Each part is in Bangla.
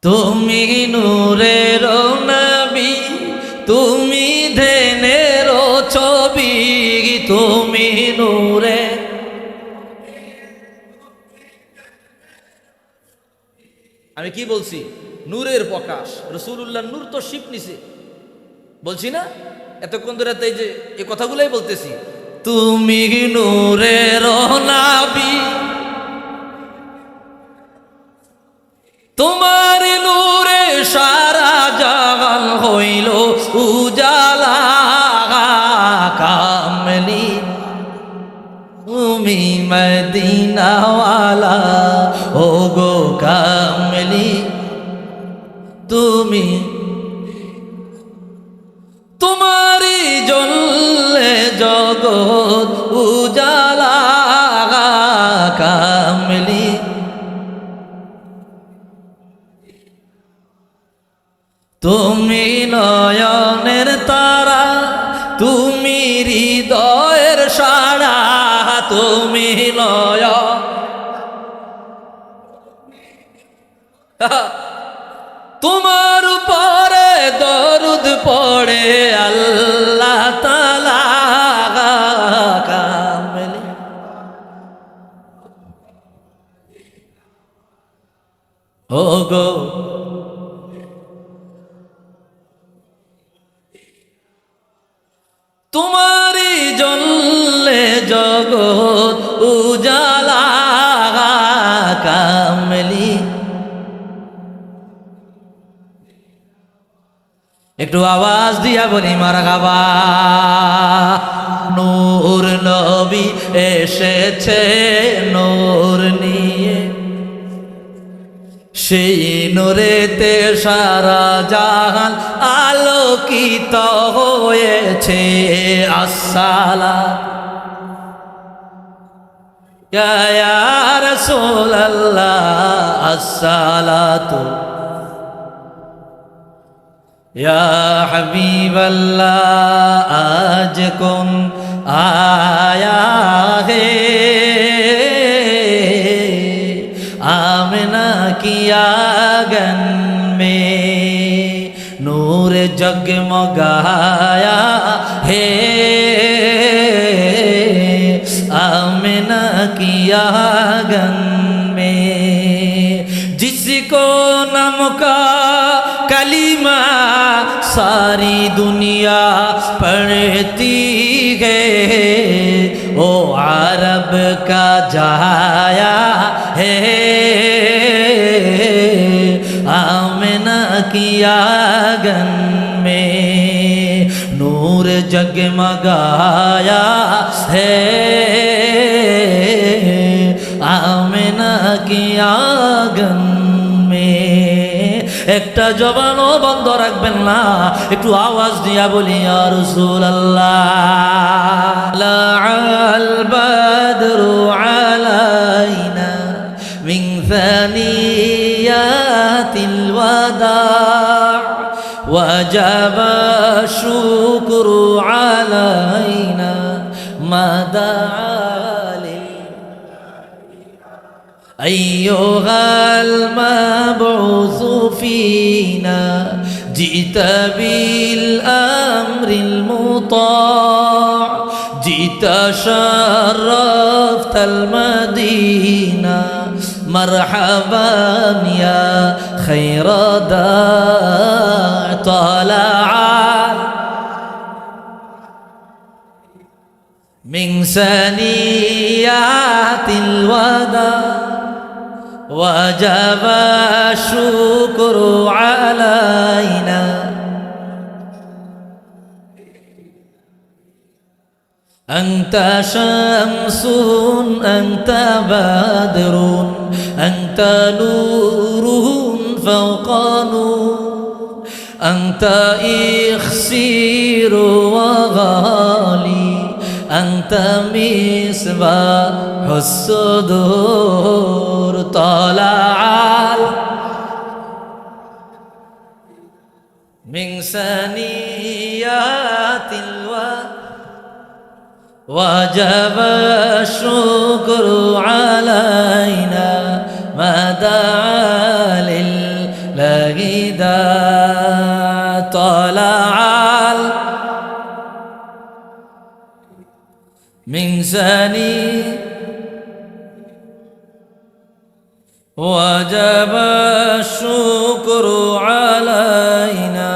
তুমি নূরের নবী, তুমি ধ্যানের ছবি, তুমি নূরে। আমি কি বলছি? নূরের প্রকাশ। রাসূলুল্লাহ নূর তো শিপ নিছে, বলছি না এতক্ষণ ধরে? তাই যে এই কথাগুলাই বলতেছি, তুমি নূরের নবী, তোমার নূরে সারা জাহান হইল উজালা। কামলি তুমি মদিনাওয়ালা, ও গো কামলি তুমি, তোমারি জ্বললে জগৎ উজালা। কামলি তুমি নয়নের তারা, তুমি হৃদয়ের সারা, তুমি তোমার উপরে দরুদ পড়ে আল্লাহ তাআলা। কামলি ও গো তোমারি জ্বললে জগৎ উজালা। কামলি একটু আওয়াজ দিয়া বলি মারহাবা। নূর নবী এসেছে নূর নিয়ে, সেই নূরেতে সারা জাহান আলোকিত হয়েছে। আসসালাতু ইয়া রাসূলুল্লাহ, আসসালাতু ইয়া হাবিবাল্লাহ। আজ কোন আয়া হে आमना की आंगन में, नूर जगमगाया है आमना की आंगन में। जिसको नम का कलीमा सारी दुनिया पढ़ती है, ओ अरब का जाया है आमना की आंगन में। नूर जगमगाया है आमना की आंगन में। একটা জবানও বন্ধ রাখবেন না, একটু আওয়াজ দিয়া বলি ইয়া রাসূলুল্লাহ। লাআল বাদরু আলাইনা মিন সানিয়াতিল ওয়াদা' ওয়াজাবা শুকরু আলাইনা মাদা أيها المبعوث فينا جئت بالأمر المطاع، جئت شرفت المدينة مرحبا يا خير داع طلع من ثنيات الوداع وجب الشكر علينا. أنت شمس أنت بدر أنت نور فوق نور، أنت إخسير وغالي، أنت مصباح الصدور. طلع من ثنيات الوداع وجب الشكر علينا ما دعا لإذا طلع من ثاني وجب الشكر علينا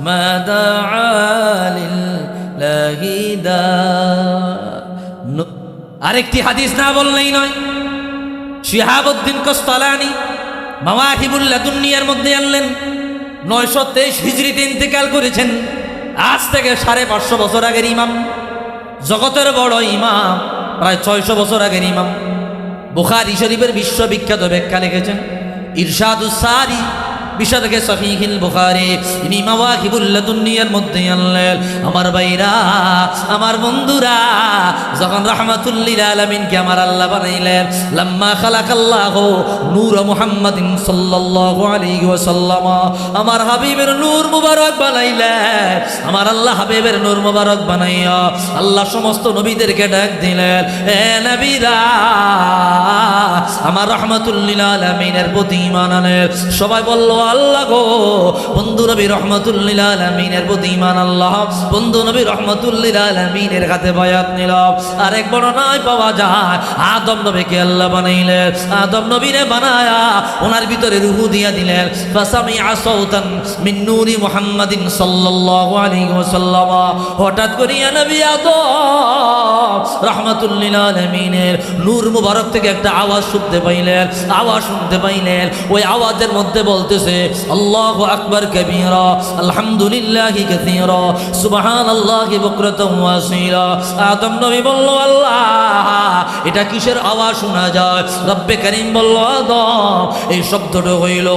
ما دعا لله আরেকটি হাদিস না বললেই নয়। শিহাবুদ্দিন কোস্তালানি মাওয়াহিবুল লাদুনিয়ার মধ্যে আনলেন 923 হিজরিতে ইন্তেকাল করেছেন। আজ থেকে 550 বছর আগের ইমাম, জগতের বড় ইমাম, প্রায় 600 বছর আগের ইমাম। বুখারী শরীফের বিশ্ববিখ্যাত ব্যাখ্যা লিখেছেন ইরশাদুস সারি বিশাদকে সহিহুল বুখারী। ইনি মাওয়াহিবুল লাদুনিয়ার মধ্যে আনলেন, আমার ভাইরা, আমার বন্ধুরা, যখন রাহমাতুল লিল আলামিনকে আমার আল্লাহ বানাইলেন, লাম্মা খালাকাল্লাহু নূর মুহাম্মাদিন সাল্লাল্লাহু আলাইহি ওয়াসাল্লাম, আমার হাবিবের নূর মুবারক বানাইলেন। আমার আল্লাহ হাবিবের নূর মুবারক বানাইয়া আল্লাহ সমস্ত নবীদেরকে ডাক দিলেন, এ নবীরা, আমার রাহমাতুল লিল আলামিনের প্রতি ঈমান আনেন। সবাই বলল আল্লাহ গো। বন্ধু নবী রাহমাতুল লিল আলামিনের প্রতি ঈমান আল্লাহ, বন্ধু নবী রাহমাতুল লিল আলামিনের হাতে বায়াত নিলাম। আরেক বর্ণনায় পাওয়া যায় আদম নবীকে আল্লাহ বানাইলেন, আদম নবীরে বানায়া ওনার ভিতরে রূহ দিয়া দিলেন। ফাসামিআ সাউতান মিন নূরি মুহাম্মাদিন সাল্লাল্লাহু আলাইহি ওয়াসাল্লাম। হঠাৎ করে নবী আদম রাহমাতুল লিল আলামিনের নূর মুবারক থেকে একটা আওয়াজ শুনতে পাইলেন, আওয়াজ শুনতে পাইলেন। ওই আওয়াজের মধ্যে বলতেছে আল্লাহু আকবার কবীরা, আলহামদুলিল্লাহি কাসীরা, সুবহানাল্লাহি বুকরাতাও ওয়া আসীলা। আদম নবী বলল, আল্লাহ, এটা কিসের আওয়াজ শোনা যায়? রব্বে করিম বলল, আদম, এই শব্দটা হইল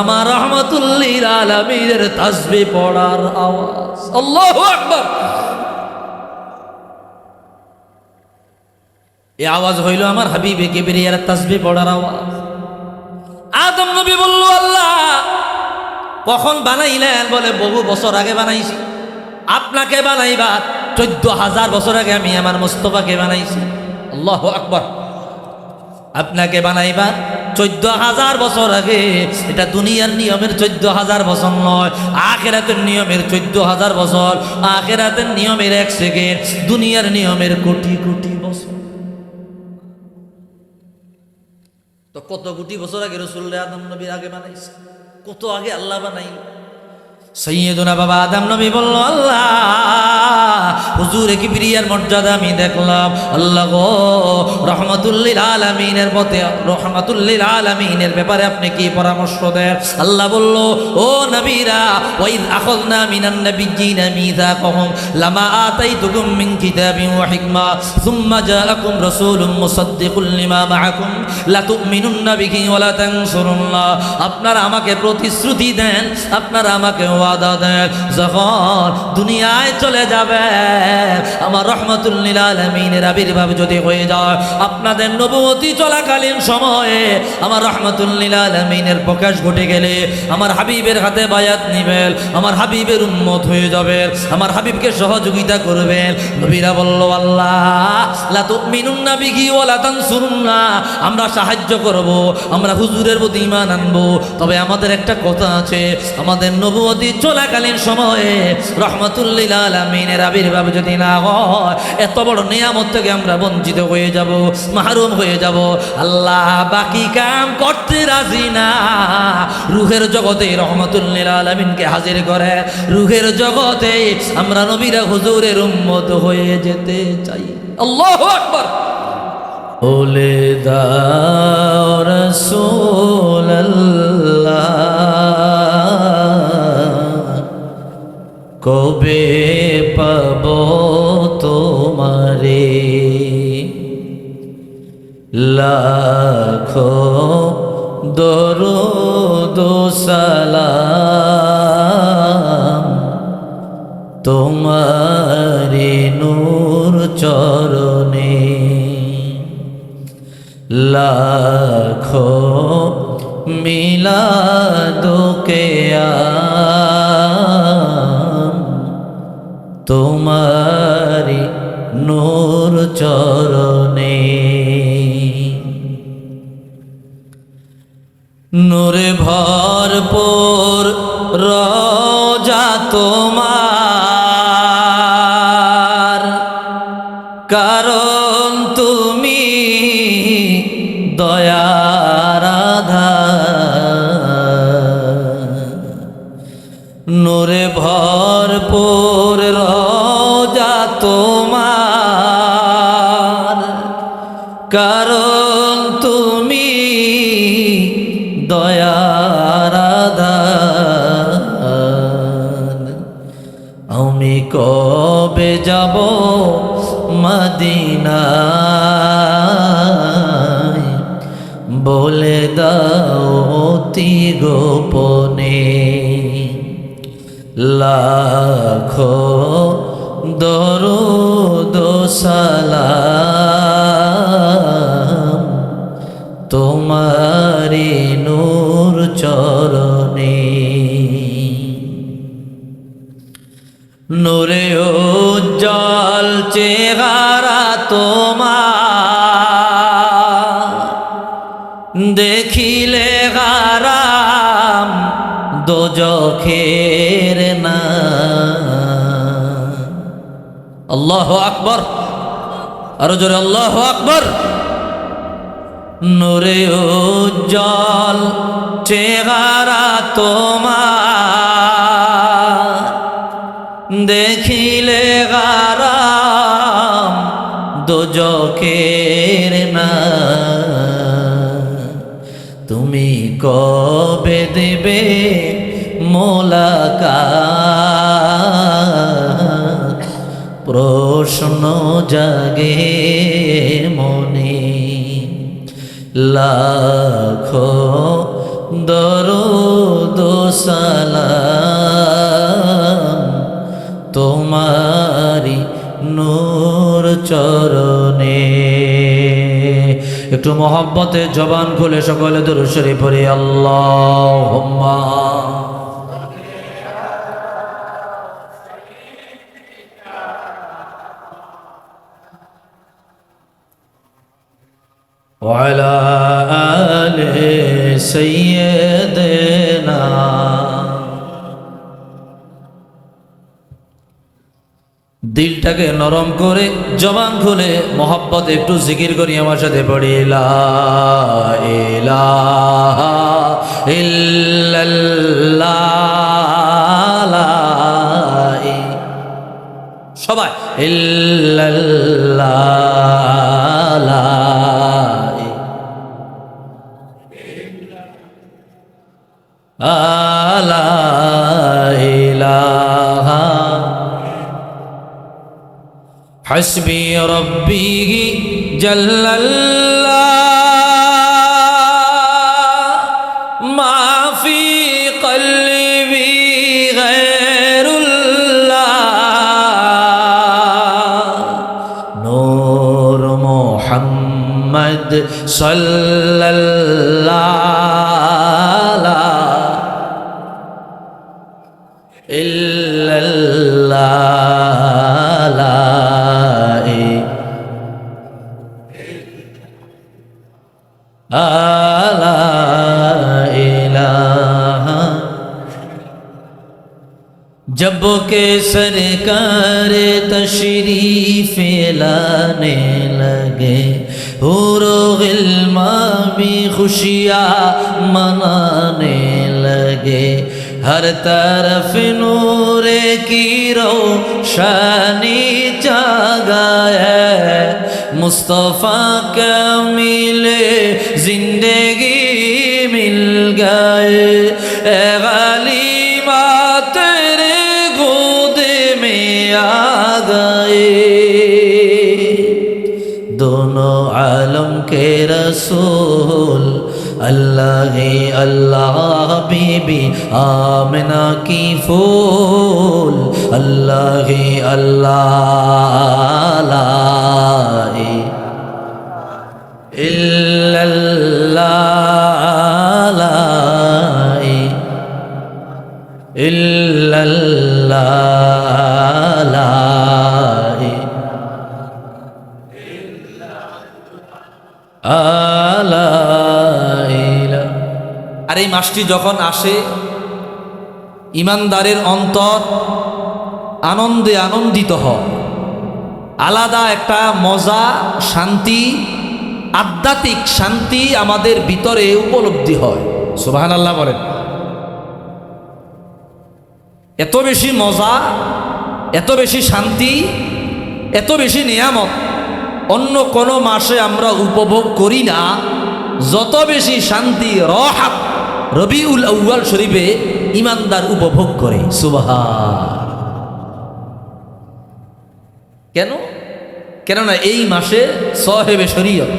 আমার রাহমাতুল লিল আলামিনের তাসবিহ পড়ার আওয়াজ। আল্লাহু আকবার। এই আওয়াজ হইল আমার হাবিবে কিবরিয়ার তাসবিহ পড়ার আওয়াজ। আদম নবী বলল, আল্লাহ, কখন বানাইলেন? বলে, বহু বছর আগে বানাইছি। আপনাকে বানাইবা 14,000 বছর আগে আমি আমার মুস্তাফাকে বানাইছি। আল্লাহু আকবার। আপনাকে বানাইবা 14,000 বছর আগে। এটা দুনিয়ার নিয়মের 14,000 বছর নয়, আখিরাতের নিয়মের 14,000 বছর। আখিরাতের নিয়মের 1 সেকেন্ড, দুনিয়ার নিয়মের কোটি কোটি বছর। তো কত কোটি বছর আগে রাসূলুল্লাহ আদম নবীর আগে বানাইছে, কত আগে আল্লাহ বানাইল। সাইয়্যিদুনা বাবা আদম নবী বলল, আল্লাহ, হুজুরে কিবরিয়ার মর্যাদা আমি দেখলাম। আল্লাহ গো, রাহমাতুল লিল আলামিনের পথে, রাহমাতুল লিল আলামিনের ব্যাপারে আপনি কি পরামর্শ দেন? আল্লাহ বলল, ও নবীরা, ওয়াইদ আখাযনা মিনান নাবিয়্যিনা মিসাকাহুম লামা আতাইতুকুম মিন কিতাবিন ওয়া হিকমা সুম্মা জাআকুম রাসূলুম মুসাদ্দিকুল লিমা মাআকুম লা তু'মিনুন্না বিহি ওয়া লা তানসুরুল্লাহ। আপনারা আমাকে প্রতিশ্রুতি দেন, আপনারা আমাকে ওয়াদা দেন, যখন দুনিয়ায় চলে যাবে, আমার রাহমাতুল লিল আলামিনের আবির্ভাব যদি হয়ে যায়, আপনাদের নবুয়তি চলাকালীন সময়ে আমার রাহমাতুল লিল আলামিনের প্রকাশ ঘটে গেলে আমার হাবিবের হাতে বায়াত নিবেন, আমার হাবিবের উম্মত হয়ে যাবেন, আমার হাবিবকে সহযোগিতা করবেন। নবীরা বলল, আল্লাহ, লা তুমিনুন্না বিহি ওয়া লা তানসুরুন্না, আমরা সাহায্য করব, আমরা হুজুরের প্রতি ঈমান আনবো, তবে আমাদের একটা কথা আছে, আমাদের নবুয়তি চলাকালীন সময়ে রাহমাতুল লিল আলামিনের আবির্ভাব যদি না হয়, এত বড় নিয়ামত থেকে আমরা বঞ্চিত হয়ে যাব, মাহরুম হয়ে যাব। আল্লাহ বাকি কাম করতে রাজি না। রূহের জগতে রাহমাতুল লিল আলামিনকে হাজির করে, রূহের জগতে আমরা নবীরা হুজুরের উম্মত হয়ে যেতে চাই। আল্লাহু আকবার। ওলে দাও রাসূলুল্লাহ, কবে পাব তোমারে, লাখো দরুদ সালাম তোমারে নূর চরণে, লাখো মিলাদুকে তোমারি নূর চরণে। নূরে ভর ভরপুর রোজা তোমার, কারণ তুমি দয়ার আধার। নূরে ভরপুর রোজা তোমার, কারণ তুমি দয়ার আধার। আমি কবে যাব মদিনায়, বলে দাও অতি গোপনে। লাখো দরুদ সালাম তোমারি নূর চরণে। নূরে উজ্জ্বল চেহারা তোমার, দেখিলে হারাম দোজখের না। আল্লাহু আকবার, আরো জোরে আল্লাহু আকবার। নূরে উজ্জ্বল চেহারা তোমার, দেখিলে হারাম দোজখের না। তুমি কবে দেবে মোলাকাত, প্রশ্ন জাগে মনে। লাখো দরুদ সালাম তোমারি নূর চরণে। একটু মহব্বতে জবান খুলে সকলে দুরূদ শরীফ পড়ি। আল্লাহুম্মা ওয়া আলা আলি সাইয়্যিদিনা। দিলটাকে নরম করে জবান খুলে মোহাব্বত একটু জিকির করি আমার সাথে পড়ি। লা ইলাহা ইল্লাল্লাহ, সবাই ইল্লাল্লাহ, লা ইলাহা হাসবি রব্বি জাল্লাল্লাহ, মা ফি কলবি গায়রুল্লাহ। নূর মুহাম্মদ সাল্লাল্লাহ जब के सरकार तशरीफ लाने लगे, हुरो गिल्मा भी खुशियाँ मनाने लगे। हर तरफ नूरे की रोशनी जागा है, मुस्तफ़ा का मिले जिंदगी मिल गए। ए गालिबा तेरे गोद में आ गए, दोनों आलम के रसूल अल्लाह ही अल्लाह बीबी आमिना की फूल। अल्लाह ही अल्लाह ला इल्लल्लाह ला इल्लल्लाह ला এই মাসটি যখন আসে ইমানদারের অন্তর আনন্দে আনন্দিত হয়, আলাদা একটা মজা, শান্তি, আধ্যাত্মিক শান্তি আমাদের ভিতরে উপলব্ধি হয়। সুবহানাল্লাহ বলেন। এত বেশি মজা, এত বেশি শান্তি, এত বেশি নিয়ামত অন্য কোনো মাসে আমরা উপভোগ করি না, যত বেশি শান্তি রাহাত রবিউল আউয়াল শরীফে ইমানদার উপভোগ করে। সুবহান। কেন? কেননা এই মাসে সাহেবে শরীয়ত,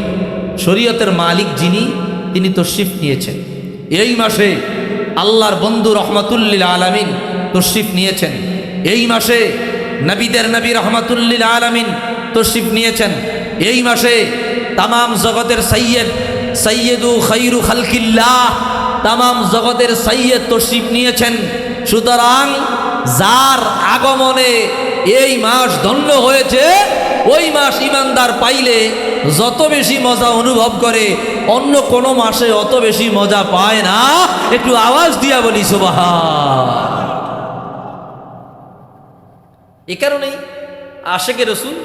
শরীয়তের মালিক যিনি, তিনি তশরিফ নিয়েছেন। এই মাসে আল্লাহর বন্ধু রহমাতুল্লিল আলামিন তশরিফ নিয়েছেন। এই মাসে নবীদের নবী রহমাতুল্লিল আলামিন তশরিফ নিয়েছেন। এই মাসে তামাম জগতের সৈয়দু খায়রু খালকিল্লাহ, তামাম জগতের সৈয়দ তশরিফ নিয়েছেন। সুতরাং যার আগমনে এই মাস ধন্য হয়েছে, ওই মাস ইমানদার পাইলে যত বেশি মজা অনুভব করে, অন্য কোনো মাসে অত বেশি মজা পায় না। একটু আওয়াজ দিয়া বলি সুবহান। এ কারণেই আশেকে রসুল,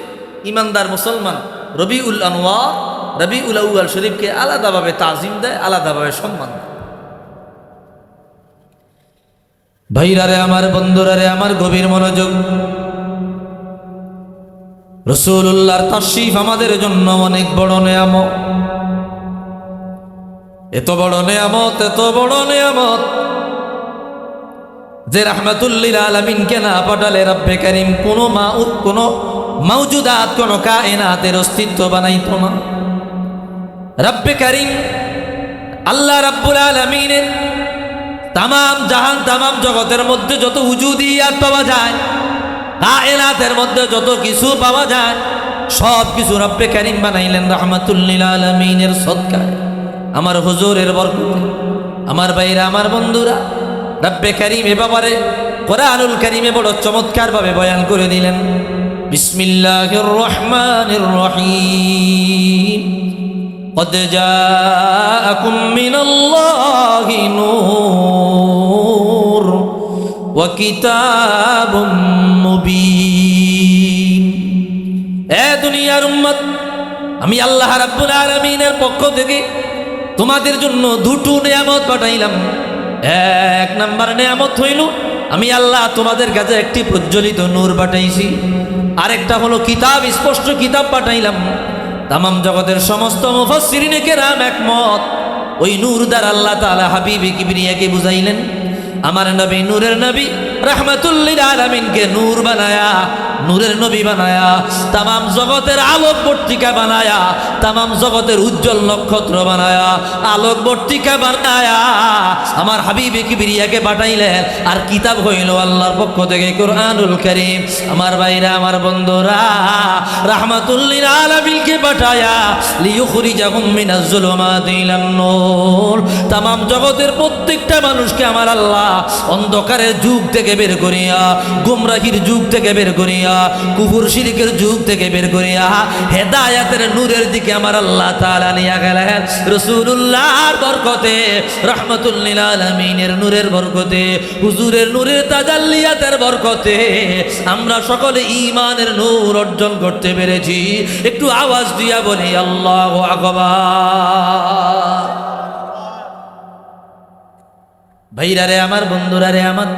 ইমানদার মুসলমান রবিউল আনওয়ার, রবিউল আউয়াল শরীফকে আলাদাভাবে তাজিম দেয়, আলাদাভাবে সম্মান দেয়। ভাইরারে আমার, বন্ধুরারে আমার, গভীর মনোযোগ। রাসূলুল্লাহর তাশরীফ আমাদের জন্য অনেক বড় নেয়ামত। এত বড় নেয়ামত, এত বড় নেয়ামত যে রাহমাতুল্লিল আলামিনকে না পাঠালে রব্বে কারীম কোনো মাউজুদাত, কোনো কায়নাতের অস্তিত্ব বানাইতো না। রব্বে কারীম আল্লাহ রাব্বুল আলামিনের তামাম জাহান, তামাম জগতের মধ্যে যত উজুদিয়াত পাওয়া যায়, কায়নাতের মধ্যে যত কিছু পাওয়া যায়, সব কিছু রব্বে কারীম বানাইলেন রাহমাতুল্লিল আলামিনের সদকায়, আমার হুজুরের বরকতে। আমার ভাইরা, আমার বন্ধুরা, রব্বে কারীম এ ব্যাপারে কোরআনুল কারীমে বড় চমৎকারভাবে বয়ান করে দিলেন। বিসমিল্লাহির রহমানির রহিম। قد جاءكم من الله نور وكتاب مبين। এ দুনিয়ার উম্মত, আমি আল্লাহ রাব্বুল আলামিনের পক্ষ থেকে তোমাদের জন্য দুটো নিয়ামত পাঠাইলাম। এক নাম্বার নিয়ামত হইল, আমি আল্লাহ তোমাদের কাছে একটি প্রজ্বলিত নূর পাঠাইছি। আরেকটা হলো কিতাব, স্পষ্ট কিতাব পাঠাইলাম। তামাম জগতের সমস্ত মুফাসসিরিনে কেরাম একমত, ওই নূর দ্বারা আল্লাহ তাআলা হাবিবে কিবরিয়াকে বুঝাইলেন। আমার নবী, নূরের নবী, রাহমাতুল্লিল আলামিনকে নূর বানায়া, নূরের নবী বানায়া, তামাম জগতের আলোক বর্তিকা বানায়া, তামাম জগতের উজ্জ্বল নক্ষত্র বানায়া, আলোক বর্তিকা বানায়া আমার হাবিবে কিবরিয়াকে পাঠাইলেন। আর কিতাব হইল আল্লাহর পক্ষ থেকে কোরআনুল কারীম। আমার ভাইরা, আমার বন্ধুরা, রাহমাতুল্লিল আলামিনকে পাঠায়া লিয়ুখরিজাহুম মিনাজ যুলুমাতি ইলান নূর, তামাম জগতের প্রত্যেকটা মানুষকে আমার আল্লাহ অন্ধকারের যুগ থেকে বের করিয়া, গুমরাহির যুগ থেকে বের করিয়া, কুফর শিরকের যুগ থেকে বের করিয়া হেদায়েতের নূরের দিকে আমার আল্লাহ তাআলা নিয়ে গেলেন। রাসূলুল্লাহর বরকতে, রাহমাতুল্লিল আলামিনের নূরের বরকতে, হুজুরের নূরের তাজাল্লিয়াতের বরকতে আমরা সকলে ঈমানের নূর অর্জন করতে পেরেছি। একটু আওয়াজ দিয়া বলি আল্লাহু আকবার। ভাইরা রে আমার, বন্ধুরা রে আমার,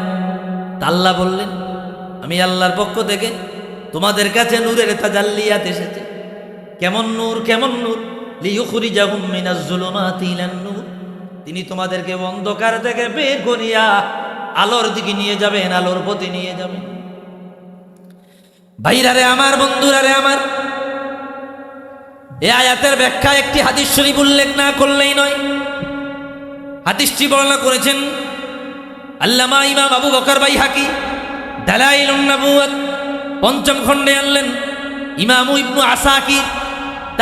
আল্লাহ বললেন আমি আল্লাহর পক্ষ থেকে তোমাদের কাছে নূরের তাজাল্লিয়াত এসেছে। কেমন নূর, কেমন নূর? লিয়ুখরিজাহুম মিনাজ যুলুমাতি ইলান নূর, তিনি তোমাদেরকে অন্ধকার থেকে বের করিয়া আলোর দিকে নিয়ে যাবেন, আলোর পথে নিয়ে যাবেন। ভাইরা রে আমার, বন্ধুরা রে আমার, এই আয়াতের ব্যাখ্যা একটি হাদিস শরীফ উল্লেখ না করলেই নয়। হাদিসটি বর্ণনা করেছেন আল্লামা ইমাম আবু বকর বাইহাকি, দালাইলুন নবুওয়াত পঞ্চম খণ্ডে আনলেন। ইমাম ইবনু আসাকির,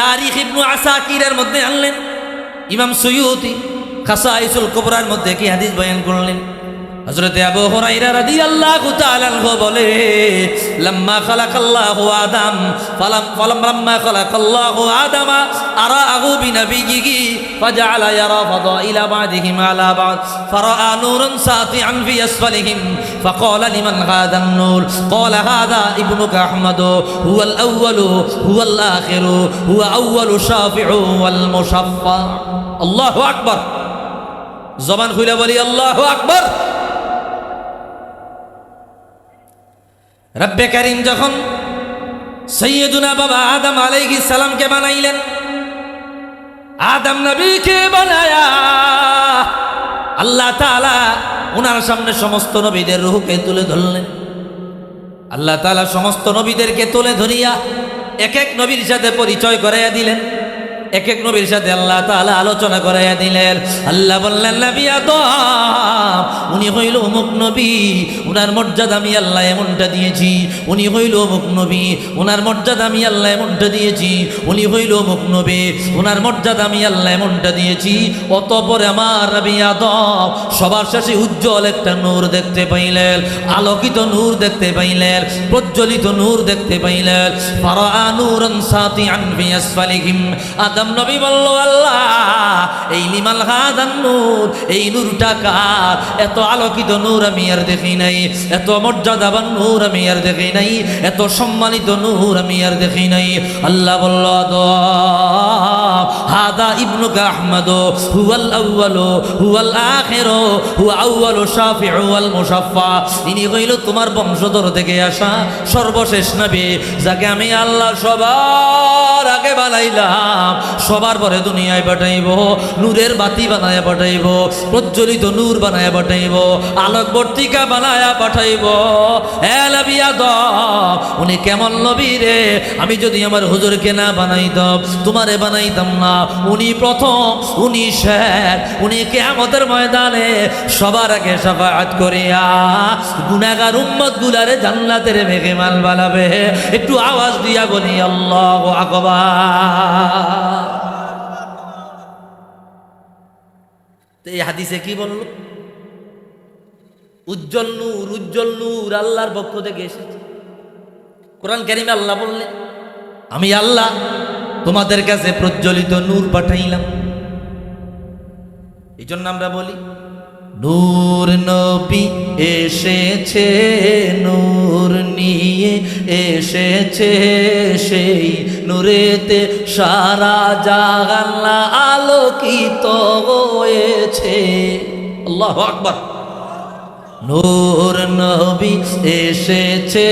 তারিখ ইবনু আসাকিরের মধ্যে আনলেন। ইমাম সুয়ুতি খাসাইসুল কুবরার মধ্যে কি হাদিস বয়ান করলেন। হযরত আবু হুরায়রা রাদিয়াল্লাহু তাআলা আনহু বলে লাম্মা খালাকাল্লাহু আদম লাম্মা খালাকাল্লাহু আদামা আরাহু বিনবিয়িহি ফাজআলা ইয়ারা ফাদাইলা বা'দিহিম আলা বা'দ ফারাআ নূরান সাতিআন ফি আসফালিহিম ফাকালা লিমান হাদা আন-নূর ক্বালা হাদা ইবনুকা আহমদ হুয়াল আউয়ালু হুয়াল আখিরু হুয়া আউয়ালু শাফিউ ওয়াল মুশাফফা। আল্লাহু আকবার। জবান খুলে বলি আল্লাহু আকবার। রব্বে করিম যখন সৈয়দুনা বাবা আদম আলাইহিস সালামকে বানাইলেন, আদম নবীকে বানায়া আল্লাহ তাআলা ওনার সামনে সমস্ত নবীদের রূহকে তুলে ধরলেন। আল্লাহ তাআলা সমস্ত নবীদেরকে তুলে ধরিয়া এক এক নবীর সাথে পরিচয় করাইয়া দিলেন, এক এক নবীর সাথে আল্লাহ তাআলা আলোচনা করাইয়া দিলেন। আল্লাহ বললেন নবী আদম উনি হইল অমুক নবী, উনার মর্যাদা আমি আল্লাহ এমনটা দিয়েছি। উনি হইল অমুক নবী, উনার মর্যাদা আমি আল্লাহ এমনটা দিয়েছি। উনি হইল অমুক নবী, উনার মর্যাদা আমি আল্লাহ এমনটা দিয়েছি। অতঃপর আমার নবী আদম সবার শেষে উজ্জ্বল একটা নূর দেখতে পাইলেন, আলোকিত নূর দেখতে পাইলেন, প্রজ্বলিত নূর দেখতে পাইলেন। ফারাআ নূরান সাতিআন ফি আসফালিহিম। আদম নবী বলল আল্লাহ এই লিমাল হাদান নূর, এই নূরটা কার? এত আলোকিত নূর আমি আর দেখি নাই, এত মর্যাদাবান নূর আমি আর দেখি নাই, এত সম্মানিত নূর আমি আর দেখি নাই। আল্লাহ বলল হাদা ইবনুকা আহমদ হুয়াল আউয়ালু হুয়াল আখিরু হুয়া আউয়ালু শাফিউ ওয়াল মুশাফফা। ইনি হইল তোমার বংশধর থেকে আসা সর্বশেষ নবী, যাকে আমি আল্লাহ সবার আগে বানাইলাম, সবার পরে দুনিয়ায় পাঠাইব, নূরের বাতি বানায়া পাঠাইব, প্রজ্বলিত নূর বানায়া পাঠাইব, আলোকবর্তিকা বানায়া পাঠাইব। হে নবী আদম উনি কেমন নবী রে? আমি যদি আমার হুজুরকে না বানাইতাম, তোমারে বানাইতাম না। উনি প্রথম, উনি শেষ, উনি কিয়ামতের ময়দানে সবার আগে শাফাআত করিয়া গুনাহগার উম্মত গুলারে জান্নাতের মেহমান বানাবে। একটু আওয়াজ দিয়া বলি আল্লাহু আকবার। এই হাদিসে কি বলল? উজ্জ্বল নূর, উজ্জ্বল নূর আল্লাহর পক্ষ থেকে এসেছে। কোরআন কারীমে আল্লাহ বললেন আমি আল্লাহ তোমাদের কাছে প্রজ্বলিত নূর পাঠাইলাম। এই জন্য আমরা বলি নূর নবী এসেছে, নূর নিয়ে এসেছে, সেই নূরেতে সারা জাহান আলোকিত হয়েছে। আল্লাহু আকবার। নূর নবী এসেছে,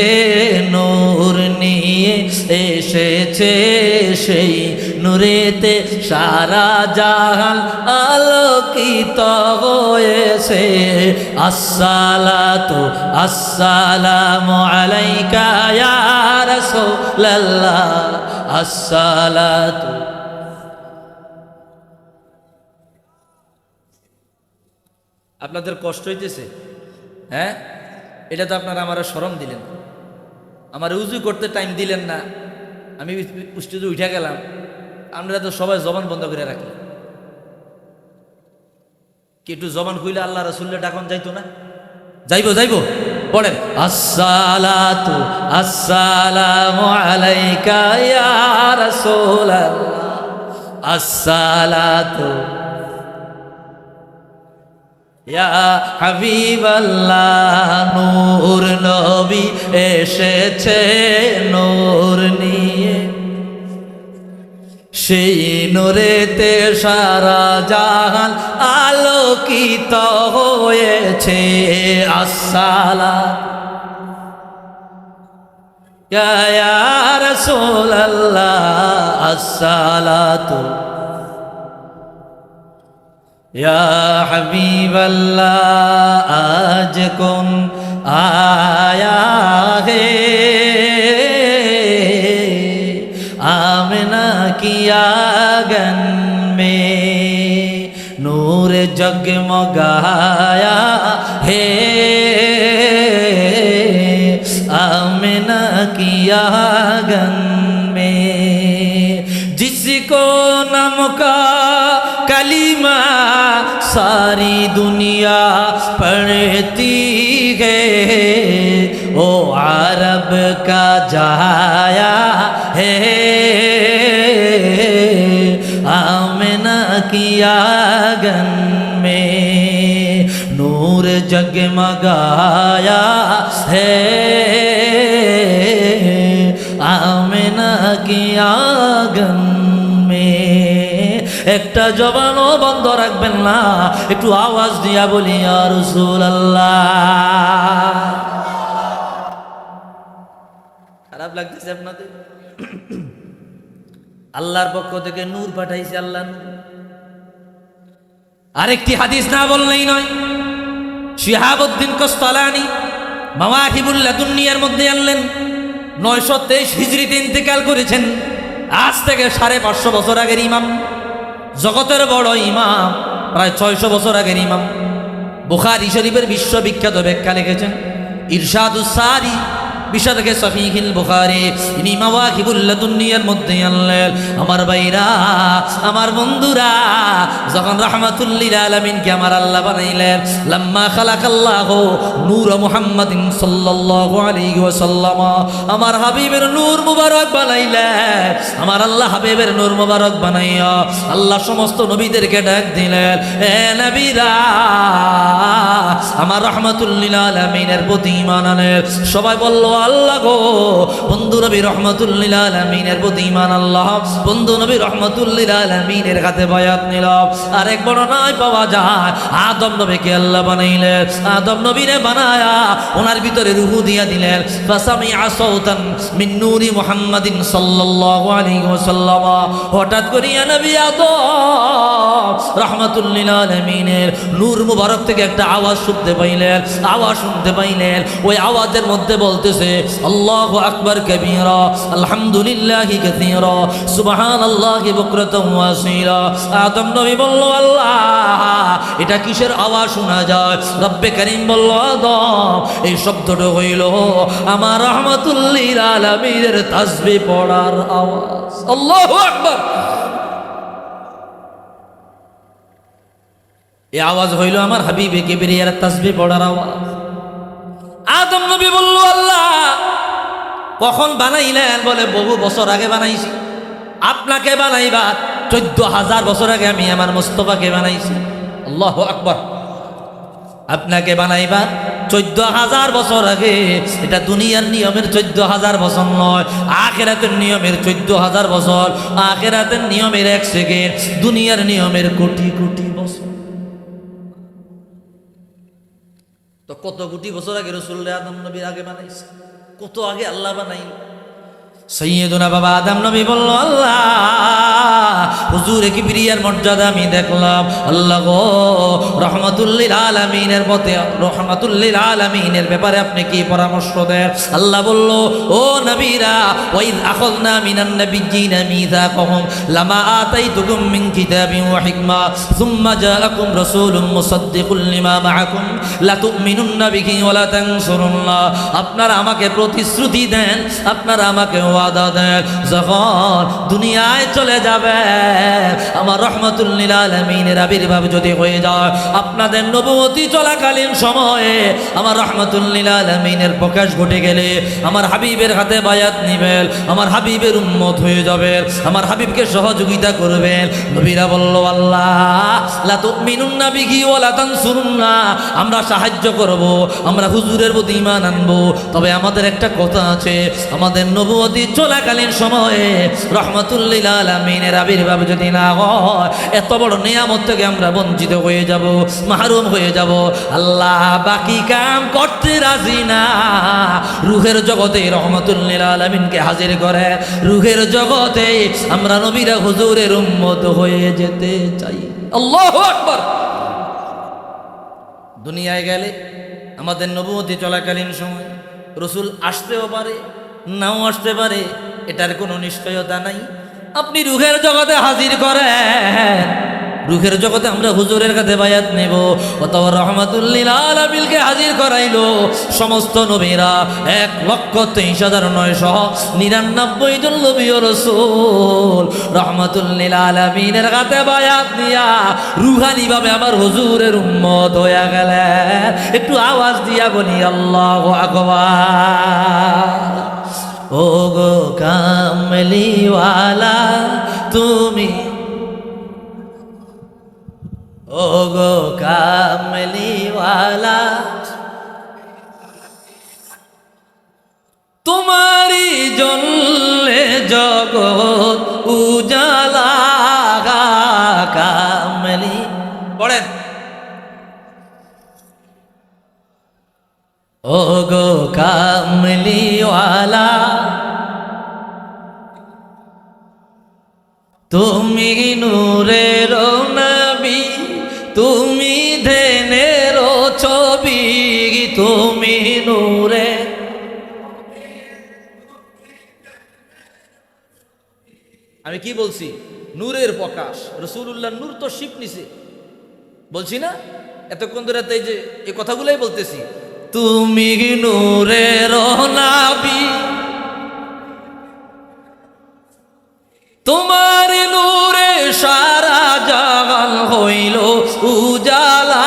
নূর নিয়ে এসেছে, সেই নূরেতে সারা জাহান আলোকিত হয়েছে। আসসালাতু আসসালামু আলাইকা ইয়া রাসূলুল্লাহ, আসসালাতু। আপনাদের কষ্ট হইতেছে? হ্যাঁ, এটা তো আপনারা আমার শরম দিলেন, আমার উজু করতে টাইম দিলেন না, আমি পুষ্টিতে উঠে গেলাম। আমরা তো সবাই জবান বন্ধ করে রাখি। কি একটু জবান খুইলে আল্লাহ রাসূলের ডাকন যাইতো না? যাইবো যাইবো, পড়েন আসসালাতু আসসালামু আলাইকা ইয়া রাসূলুল্লাহ, আসসালাতু ইয়া হাবিবাল্লাহ। নূর নবী এসেছে নূর নিয়ে, সেই নূরেতে সারা জাহান আলোকিত হয়েছে। আসসালাতু ইয়া রাসূলুল্লাহ, আসসালাতু या हबीब अल्लाह आज कौन आया है, आमना की आंगन में नूर जगमगाया है, आमना की आंगन में जिसको नम का कलीमा सारी दुनिया पढ़ती का जाया है आमना की आंगन में नूर जगमगाया है आमना की आंगन में। একটা জবানও বন্ধ রাখবেন না, একটু আওয়াজ দিয়া বলি ইয়া রাসূলুল্লাহ। খারাপ লাগতেছে আপনাদের? আল্লাহর পক্ষ থেকে নূর পাঠাইছে আল্লাহ। আরেকটি হাদিস না বললেই নয়, শিহাবুদ্দিন কস্তালানি মাওয়াহিবুল লাদুনিয়ার মধ্যে আনলেন। 923 হিজরিতে ইন্তেকাল করেছেন। আজ থেকে 550 বছর আগের ইমাম, জগতের বড় ইমাম, প্রায় 600 বছর আগের ইমাম। বুখারী শরীফের বিশ্ববিখ্যাত ব্যাখ্যা লিখেছেন ইরশাদুস সারি বিশারহে সহিহুল বুখারী। ইনি মাওয়াহিবুল লাদুনিয়ার মধ্যে আনলেন, আমার ভাইরা, আমার বন্ধুরা, যখন রাহমাতুল লিল আলামিনকে আমার আল্লাহ বানাইলেন, লাম্মা খালাকাল্লাহু নূর মুহাম্মাদিন সাল্লাল্লাহু আলাইহি ওয়াসাল্লাম, আমার হাবিবের নূর মুবারক বানাইলেন। আমার আল্লাহ হাবিবের নূর মুবারক বানাইয়া আল্লাহ সমস্ত নবীদেরকে ডাক দিলেন, এ নবীরা, আমার রাহমাতুল লিল আলামিনের প্রতি ঈমান আনেন। সবাই বলল আল্লাহ গো। বন্ধু নবী রাহমাতুল লিল আলামিনের প্রতি ঈমান আল্লাহ, বন্ধু নবী রাহমাতুল লিল আলামিনের হাতে বায়াত নিলাম। আরেক বর্ণনায় পাওয়া যায় আদম নবীকে আল্লাহ বানাইলেন, আদম নবীরে বানায়া ওনার ভিতরে রূহ দিয়া দিলেন। ফাসামিআ সাওতান মিন নূরি মুহাম্মাদিন সাল্লাল্লাহু আলাইহি ওয়াসাল্লাম। হঠাৎ করে নবী আদম রাহমাতুল লিল আলামিনের নূর মুবারক থেকে একটা আওয়াজ শুনতে পাইলেন, আওয়াজ শুনতে পাইলেন। ওই আওয়াজের মধ্যে বলতেছে আল্লাহু আকবার কবীরা, আলহামদুলিল্লাহি কাসীরা, সুবহানাল্লাহি বুকরাতাও ওয়া আসীলা। আদম নবী বলল, আল্লাহ, এটা কিসের আওয়াজ শোনা যায়? রব্বে করিম বলল, আদম, এই শব্দটা হইল আমার রাহমাতুল লিল আলামিনের তাসবিহ পড়ার আওয়াজ। আল্লাহু আকবার। এই আওয়াজ হইল আমার হাবিবে কিবরিয়ার তাসবিহ পড়ার আওয়াজ। আদম নবী বলল, আল্লাহ, কখন বানাইলেন? বলে বহু বছর আগে বানাইছি। আপনাকে বানাইবা 14,000 বছর আগে আমি আমার মুস্তাফাকে বানাইছি। আল্লাহু আকবার। আপনাকে বানাইবা 14,000 বছর আগে। এটা দুনিয়ার নিয়মের 14,000 বছর নয়, আখিরাতের নিয়মের 14,000 বছর। আখিরাতের নিয়মের 1 সেকেন্ড, দুনিয়ার নিয়মের কোটি কোটি বছর। তো কত কোটি বছর আগে রাসূলুল্লাহ আদম নবীর আগে বানাইছে, কত আগে আল্লাহ বানাইল। সৈয়দনা বাবা আদম নবী বলল, আল্লাহ, হুজুরে কিবরিয়ার মর্যাদা আমি দেখলাম। আল্লাহ গো, রাহমাতুল লিল আলামিনের মতে, রাহমাতুল লিল আলামিনের ব্যাপারে আপনি কি পরামর্শ দেন? আল্লাহ বলল, ও নবীরা, ওয়াইদ আখাযনা মিনান নাবিয়্যিনা মিসাকাহুম লামা আতাইতুকুম মিন কিতাবিন ওয়া হিকমা সুম্মা জাআকুম রাসূলুম মুসাদ্দিকুল লিমা মাআকুম লা তুমিনুন্না বিহি ওয়া লা তানসুরুল্লাহ। আপনারা আমাকে প্রতিশ্রুতি দেন, আপনারা আমাকে ওয়াদা দেন, যখন দুনিয়ায় চলে যাবে, আমার রাহমাতুল লিল আলামিনের আবির্ভাব যদি হয়ে যায়, আপনাদের নবুয়তি চলাকালীন সময়ে আমার রাহমাতুল লিল আলামিনের প্রকাশ ঘটে গেলে আমার হাবিবের হাতে বায়াত নিবেন, আমার হাবিবের উম্মত হয়ে যাবেন, আমার হাবিবকে সহযোগিতা করবেন। নবীরা বলল, আল্লাহ, লা তুমিনুন্না বিহি ওয়া লা তানসুরুন্না, আমরা সাহায্য করব, আমরা হুজুরের প্রতি ঈমান আনবো, তবে আমাদের একটা কথা আছে, আমাদের নবুয়তি চলাকালীন সময়ে রাহমাতুল লিল আলামিনের আবির্ভাব যদি না হয়, এত বড় নিয়ামত থেকে আমরা বঞ্চিত হয়ে যাব, মাহরুম হয়ে যাব। আল্লাহ বাকি কাম করতে রাজি না। রূহের জগতে রাহমাতুল লিল আলামিনকে হাজির করে, রূহের জগতে আমরা নবীরা হুজুরের উম্মত হয়ে যেতে চাই। আল্লাহু আকবার। দুনিয়ায় গেলে আমাদের নবুয়তি চলাকালীন সময় রাসূল আসতেও পারে, নাও আসতে পারে, এটার কোনো নিশ্চয়তা নাই। আপনি রূহের জগতে হাজির করেন, রুহের জগতে আমরা হুজুরের কাছে বায়াত নেব। অতঃ রহমাতুল লিল আলামিনকে হাজির করাইলো সমস্ত নবীরা 1,23,999 জন নবী ও রাসূল রহমাতুল লিল আলামিনের কাছে বায়াত নিয়া রুহানি ভাবে আমার হুজুরের উম্মত হয়ে গেলেন। একটু আওয়াজ দিয়া বলি আল্লাহু আকবার। ও গো কামলিওয়ালা তুমি, ও গো কামলিওয়ালা তোমারি জ্বললে জগৎ উজালা। কামলি পড়েন। ও গো কামলিওয়ালা তুমি নূরের নবী, তুমি ধ্যানের ছবি, তুমি নূরে। আমি কি বলছি? নূরের প্রকাশ। রাসূলুল্লাহ নূর তো শিপ নিছে, বলছি না এতক্ষণ ধরে? এই যে এই কথাগুলাই বলতেছি, তুমি নূরের নবী, তোমার নূরে সারা জাগান হইল উজালা।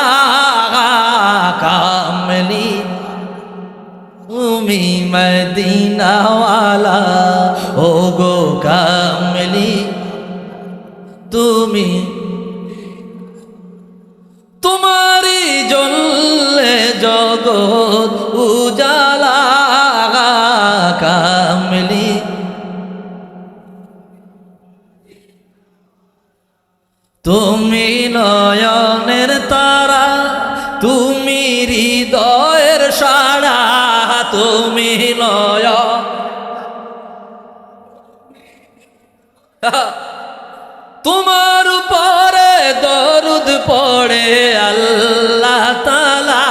কামলি তুমি মদিনাওয়ালা, ও গো কামলি তুমি, তোমারি জ্বললে জগৎ উজালা। কামলি তুমি নয়নের তারা, তুমি হৃদয়ের সাড়া, তুমি নয় তোমার উপরে দরুদ পড়ে আল্লাহ তাআলা।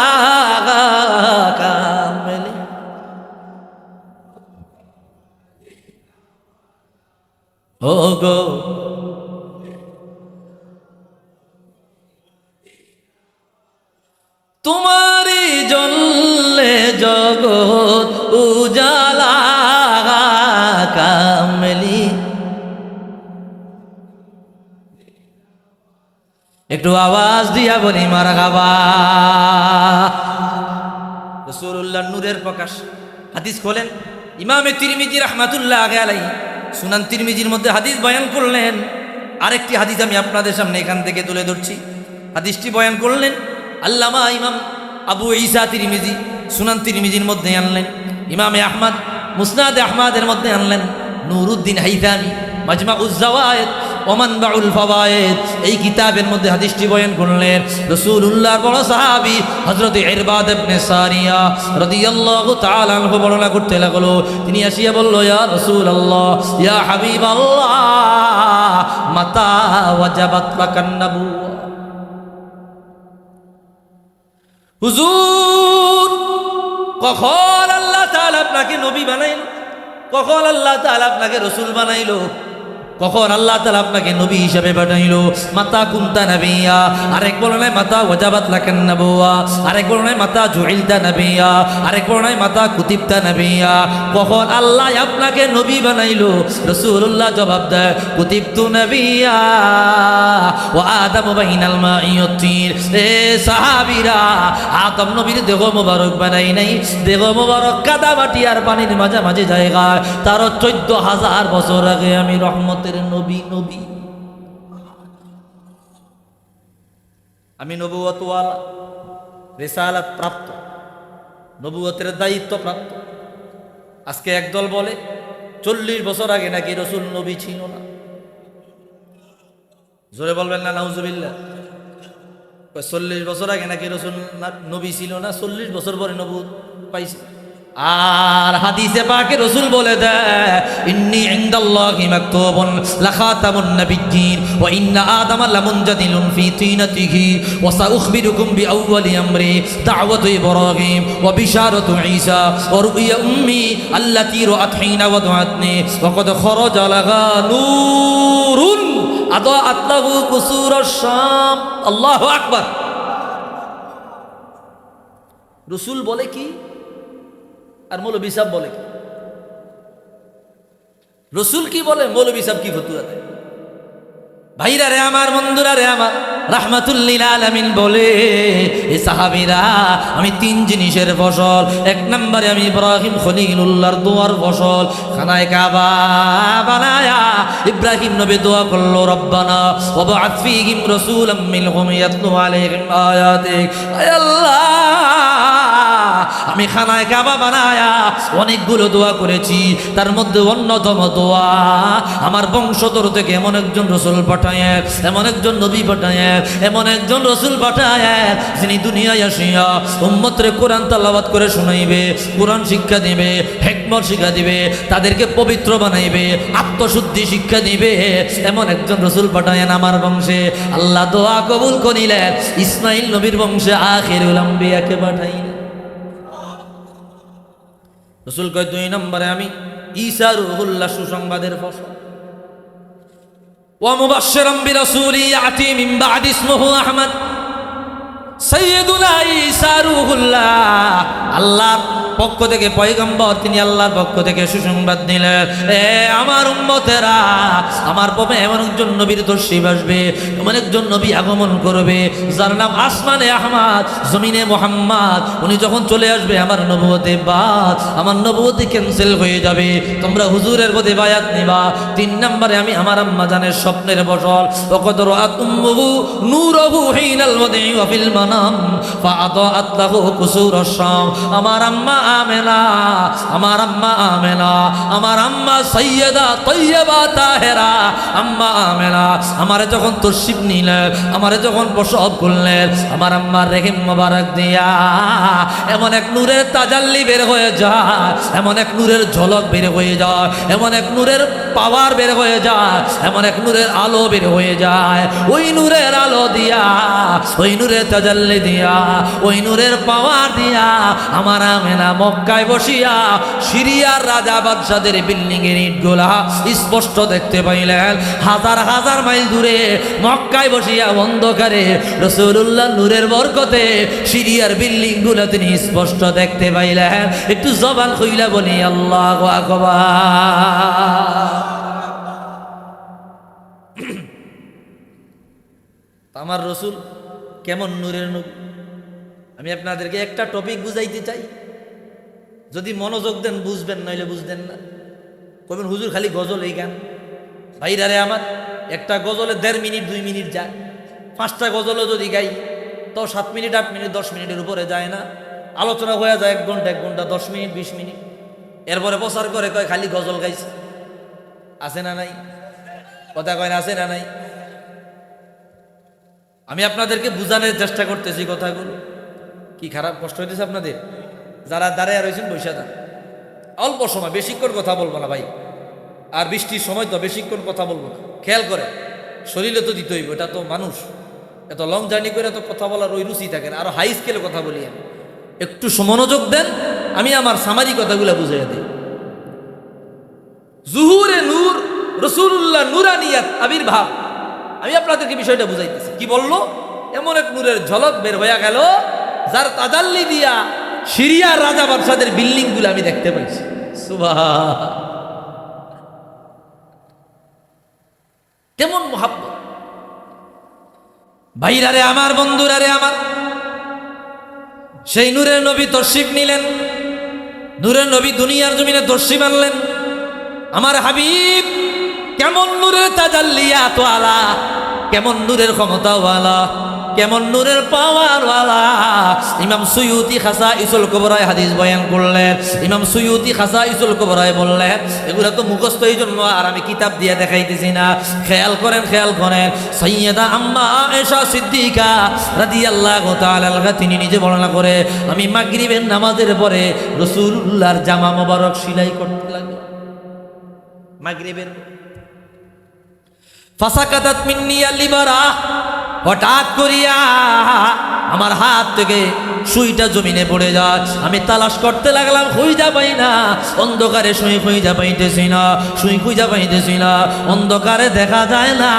কামলি ও গো তোমারি জ্বললে জগৎ উজালা। কামলি একটু আওয়াজ দিয়া বলি মারহাবা। রাসূলুল্লাহ নূরের প্রকাশ। হাদিস খোলেন, ইমামে তিরমিজি রাহমাতুল্লাহ আলাইহি সুনান তিরমিজির মধ্যে হাদিস বয়ান করলেন। আরেকটি হাদিস আমি আপনাদের সামনে এখান থেকে তুলে ধরছি। হাদিসটি বয়ান করলেন আল্লামা ইমাম আবু ঈসা তিরমিজি সুনান তিরমিজির মধ্যে আনলেন, ইমামে আহমদ মুসনাদ আহমদের মধ্যে আনলেন, নুরুদ্দিন হাইথামি মাজমাউজ যাওয়ায়েদ ওয়া মানবাউল ফাওয়ায়েদ এই কিতাবের মধ্যে হাদিসটি বয়ান করলেন। রাসূলুল্লাহর বড় সাহাবী হযরত ইরবাদ ইবনে সারিয়া রাদিয়াল্লাহু তাআলা আনহু বর্ণনা করতে লাগলো। তিনি আসিয়া বলল, ইয়া রাসূলুল্লাহ, ইয়া হাবিবাল্লাহ, মাতা ওয়াজাবাত লাকান নবুওয়া। হুজুর, কখন আল্লাহ তাআলা আপনাকে নবী বানাইল? কখন আল্লাহ তাআলা আপনাকে রাসূল বানাইল? কখন আল্লাহ তাআলা আপনাকে নবী হিসেবে পাঠাইলো? মাতা কুনতা নবিয়া, আরেক বর্ণনায় মাতা ওয়াজাবাত লাকান নবুওয়া, আরেক বর্ণনায় মাতা জুইলতা নবিয়া, আরেক বর্ণনায় মাতা কুতিবতা নবিয়া। কখন আল্লাহ আপনাকে নবী বানাইলো? রাসূলুল্লাহ জবাব দেয়, কুতিবতু নবিয়া ওয়া আদামু বাইনাল মাই ওয়াত তিন। এ সাহাবীরা, আদম নবীর দেহ মোবারক বানাই নাই, দেহ মোবারক কাদা মাটি আর পানির মাঝামাঝি জায়গায়। তার 14,000 বছর আগে আমি রহমত নবী নবী আমি নবুয়তওয়ালা, রিসালাত প্রাপ্ত, নবুয়তের দায়িত্ব প্রাপ্ত। আজকে একদল বলে 40 বছর আগে নাকি রাসূল নবী ছিল না। জোরে বলবেন না নাউজুবিল্লাহ। 40 বছর আগে নাকি রাসূল নবী ছিল না, 40 বছর পরে নবুয়ত পাইছে। আর হাদিসে পাকে রাসূল বলে দেয়, ইন্নী ইনদাল্লাহি মাকতুবুন লাখাতামুন নাবিয়্যিন ওয়া ইন্না আদামা লামুনজাদিলুন ফি তিনাতিহি ওয়া সাউখবিরুকুম বিআউওয়ালি আমরি দাওয়াতু ইব্রাহিম ওয়া বিশারাতু ঈসা ওয়া রুইয়া উম্মি আল্লাতী রাআত হিনা ওয়াদআতনি ওয়া ক্বাদ খারাজা লাহা নূরুন আদাআত লাহু কুসুরুশ শাম। আল্লাহু আকবার। রসুল বলে কি আর মৌলভী সাহেব বলে কি? রসুল কি বলে, মৌলভী সাহেব কি ফতুয়া দেয়? ভাইরা রে আমার, বন্ধুরা রে আমার, রাহমাতুল্লিল আলামিন বলে, এ সাহাবীরা, আমি তিন জিনিসের ফসল। এক নম্বরে আমি ইব্রাহিম খলিলুল্লাহর দোয়ার ফসল। খানায় কাবা বানায়া ইব্রাহিম নবী দোয়া করলো, রব্বানা ওয়াবআথ ফীহিম রাসূলাম মিনহুম ইয়াতলু আলাইহিম আয়াতিক। আয় আল্লাহ, আমি খানায় কাবা বানায়া অনেকগুলো দোয়া করেছি, তার মধ্যে অন্যতম দোয়া, আমার বংশধর থেকে এমন একজন রসুল পাঠায়, এমন একজন নবী পাঠায়, এমন একজন রসুল পাঠায়, যিনি দুনিয়ায় আসিয়া উম্মতরে কোরআন তেলাওয়াত করে শোনাইবে, কোরআন শিক্ষা দিবে, হিকমত শিক্ষা দিবে, তাদেরকে পবিত্র বানাইবে, আত্মশুদ্ধি শিক্ষা দিবে, এমন একজন রসুল পাঠায়েন আমার বংশে। আল্লাহ দোয়া কবুল করিলেন, ইসমাইল নবীর বংশে আখিরুল আম্বিয়াকে পাঠাইলেন। রসুল কয়, দুই নম্বরে আমি ঈসা রূহুল্লাহ, সুসংবাদের ফসল। ওয়া মুবাশশিরাম বিরাসূলি ইয়াতি মিন বা'দি ইসমুহু আহমদ। সাইয়্যিদুনা ঈসা রূহুল্লাহ, আল্লাহর পক্ষ থেকে পয়গম্বর, তিনি আল্লাহর পক্ষ থেকে সুসংবাদ দিলেন, এ আমার উম্মতেরা, আমার পথে এমন একজন নবীর তশরিফ আসবে, এমন একজন নবী আগমন করবে, যার নাম আসমানে আহমদ, জমিনে মুহাম্মদ। উনি যখন চলে আসবে, আমার নবুয়তে বাদ, আমার নবুয়তি ক্যান্সেল হয়ে যাবে, তোমরা হুজুরের পথে বায়াত নিবা। তিন নম্বরে আমি আমার আম্মা জানের স্বপ্নের ফসল। ওয়াকাদ রাআত উম্মুহু নূরাহু হিনাল ওয়াদি ওয়া ফিল মানাম ফাআদাআত লাহু কুসুরুশ শাম। আমার আম্মা আমেনা, আমার আম্মা আমেনা, আমার আম্মা সাইয়্যিদা তাইয়্যিবা তাহেরা, আম্মা আমেনা আমারে যখন তশরিফ নিলেন, আমারে যখন প্রসব করলেন, আমার আম্মার রেহিম মোবারক দিয়া এমন এক নূরের তাজাল্লি বের হয়ে যায়, এমন এক নূরের ঝলক বের হয়ে যায়, এমন এক নূরের পাওয়ার বের হয়ে যায়, এমন এক নূরের আলো বের হয়ে যায়। ওই নূরের আলো দিয়া, ওই নূরের তাজাল্লি দিয়া, ওই নূরের পাওয়ার দিয়া আমার আমেনা মক্কায় বসিয়া সিরিয়ার রাজা বাদশাদের বিল্ডিং এর ইটগুলা স্পষ্ট দেখতে পাইলেন। হাজার হাজার মাইল দূরে মক্কায় বসিয়া অন্ধকারে রাসূলুল্লাহ নূরের বরকতে সিরিয়ার বিল্ডিং গুলো তিনি স্পষ্ট দেখতে পাইলেন। একটু জবান খুইলা বলি আল্লাহু আকবার। আমার রসুল কেমন নূরের নবী, আমি আপনাদেরকে একটা টপিক বুঝাইতে চাই, যদি মনোযোগ দেন বুঝবেন, নইলে বুঝবেন না। কবেন হুজুর খালি গজল এই গান। ভাইরা রে আমার, একটা গজলে 1.5 মিনিট 2 মিনিট যায়, 5টা গজলও যদি গাই তো 7 মিনিট 8 মিনিট 10 মিনিটের উপরে যায় না। আলোচনা হয়ে যায় 1 ঘন্টা 1 ঘন্টা 10 মিনিট 20 মিনিট। এরপরে প্রচার করে কয় খালি গজল গাইছে। আছে না নাই? কথা কয় না, আছে না নাই? আমি আপনাদেরকে বোঝানোর চেষ্টা করতেছি কথাগুলো। কি খারাপ কষ্ট হইতেছে আপনাদের? যারা দাঁড়ায় রয়েছেন বৈশা যান, অল্প সময়, বেশিক্ষণ কথা বলবো না ভাই। আর বৃষ্টির সময় তো বেশিক্ষণ কথা বলবো না। খেয়াল করে, শরীরে তো দিতে হইব, এটা তো মানুষ, এত লং জার্নি করে তো কথা বলার ওই রুচি থাকে না। আরো হাই স্কেলে কথা বলি আমি, একটু মনোযোগ দেন, আমি আমার সামারি কথাগুলো বুঝিয়ে দিই। জুহুরে নূর, রাসূলুল্লাহ নুরানিয়াত আবির্ভাব, আমি আপনাদেরকে বিষয়টা বুঝাইতেছি। কি বললো? এমন এক নূরের ঝলক বের হয়ে গেল, যার তাজাল্লি দিয়া সিরিয়ার রাজা বাদশাদের বিল্ডিং গুলো আমি দেখতে পাইছি। সুবহান, কেমন মুহাব্বত! ভাইরা রে আমার, বন্ধুরা রে আমার, সেই নূরের নবী তশরিফ নিলেন। নূরের নবী দুনিয়ার জমিনে তশরিফ আনলেন। আমার হাবিব কেমন নূরের তাজাল্লিয়াত ওয়ালা, কেমন নূরের ক্ষমতাওয়ালা, কেমন নূরের পাওয়ারওয়ালা। ইমাম সুয়ুতি খাসাইসুল কুবরায় হাদিস বয়ান করলেন। ইমাম সুয়ুতি খাসাইসুল কুবরায় বললেন, এগুলো তো মুখস্থ এই জন্য আর আমি কিতাব দিয়ে দেখাইতেছি না। খেয়াল করেন, খেয়াল করেন। সাইয়্যিদা আম্মা আয়েশা সিদ্দিকা রাদিয়াল্লাহু তাআলা আনহা তিনি নিজে বর্ণনা করে, আমি মাগরিবের নামাজের পরে রাসূলুল্লাহর জামা মোবারক সেলাই করতে লাগলাম। মাগরিবের ফাসাকাতাত মিন্নি আল-লিবারা, হঠাৎ করিয়া আমার হাত থেকে সুইটা জমিনে পড়ে যায়। আমি তালাশ করতে লাগলাম, খুঁজা পাই না, অন্ধকারে সুই খুঁজা পাইতেছি না, সুই খুঁজা পাইতেছি না, অন্ধকারে দেখা যায় না।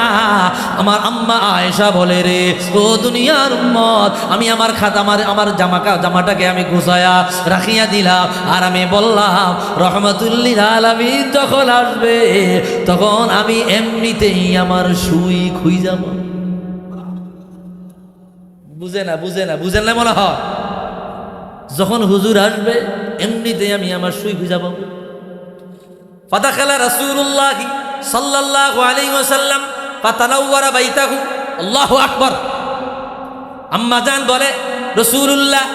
আমার আম্মা আয়েশা বলে, রে ও দুনিয়ার উম্মত, আমি আমার খাতা আমার জামাটাকে আমি গুছায়া রাখিয়া দিলাম, আর আমি বললাম রহমাতুল্লিল আলামিন যখন আসবে তখন আমি এমনিতেই আমার সুই খুঁজা যাব। বুঝেন না মনে হয়? যখন হুজুর আসবে এমনিতেই আমি আমার সুই খুঁজা পাবো। ফাদাখালা রাসূলুল্লাহ সাল্লাল্লাহু আলাইহি ওয়াসাল্লাম ফাতানাওয়ারা বাইতাহু। আল্লাহু আকবার। আম্মা জান বলে, রাসূলুল্লাহ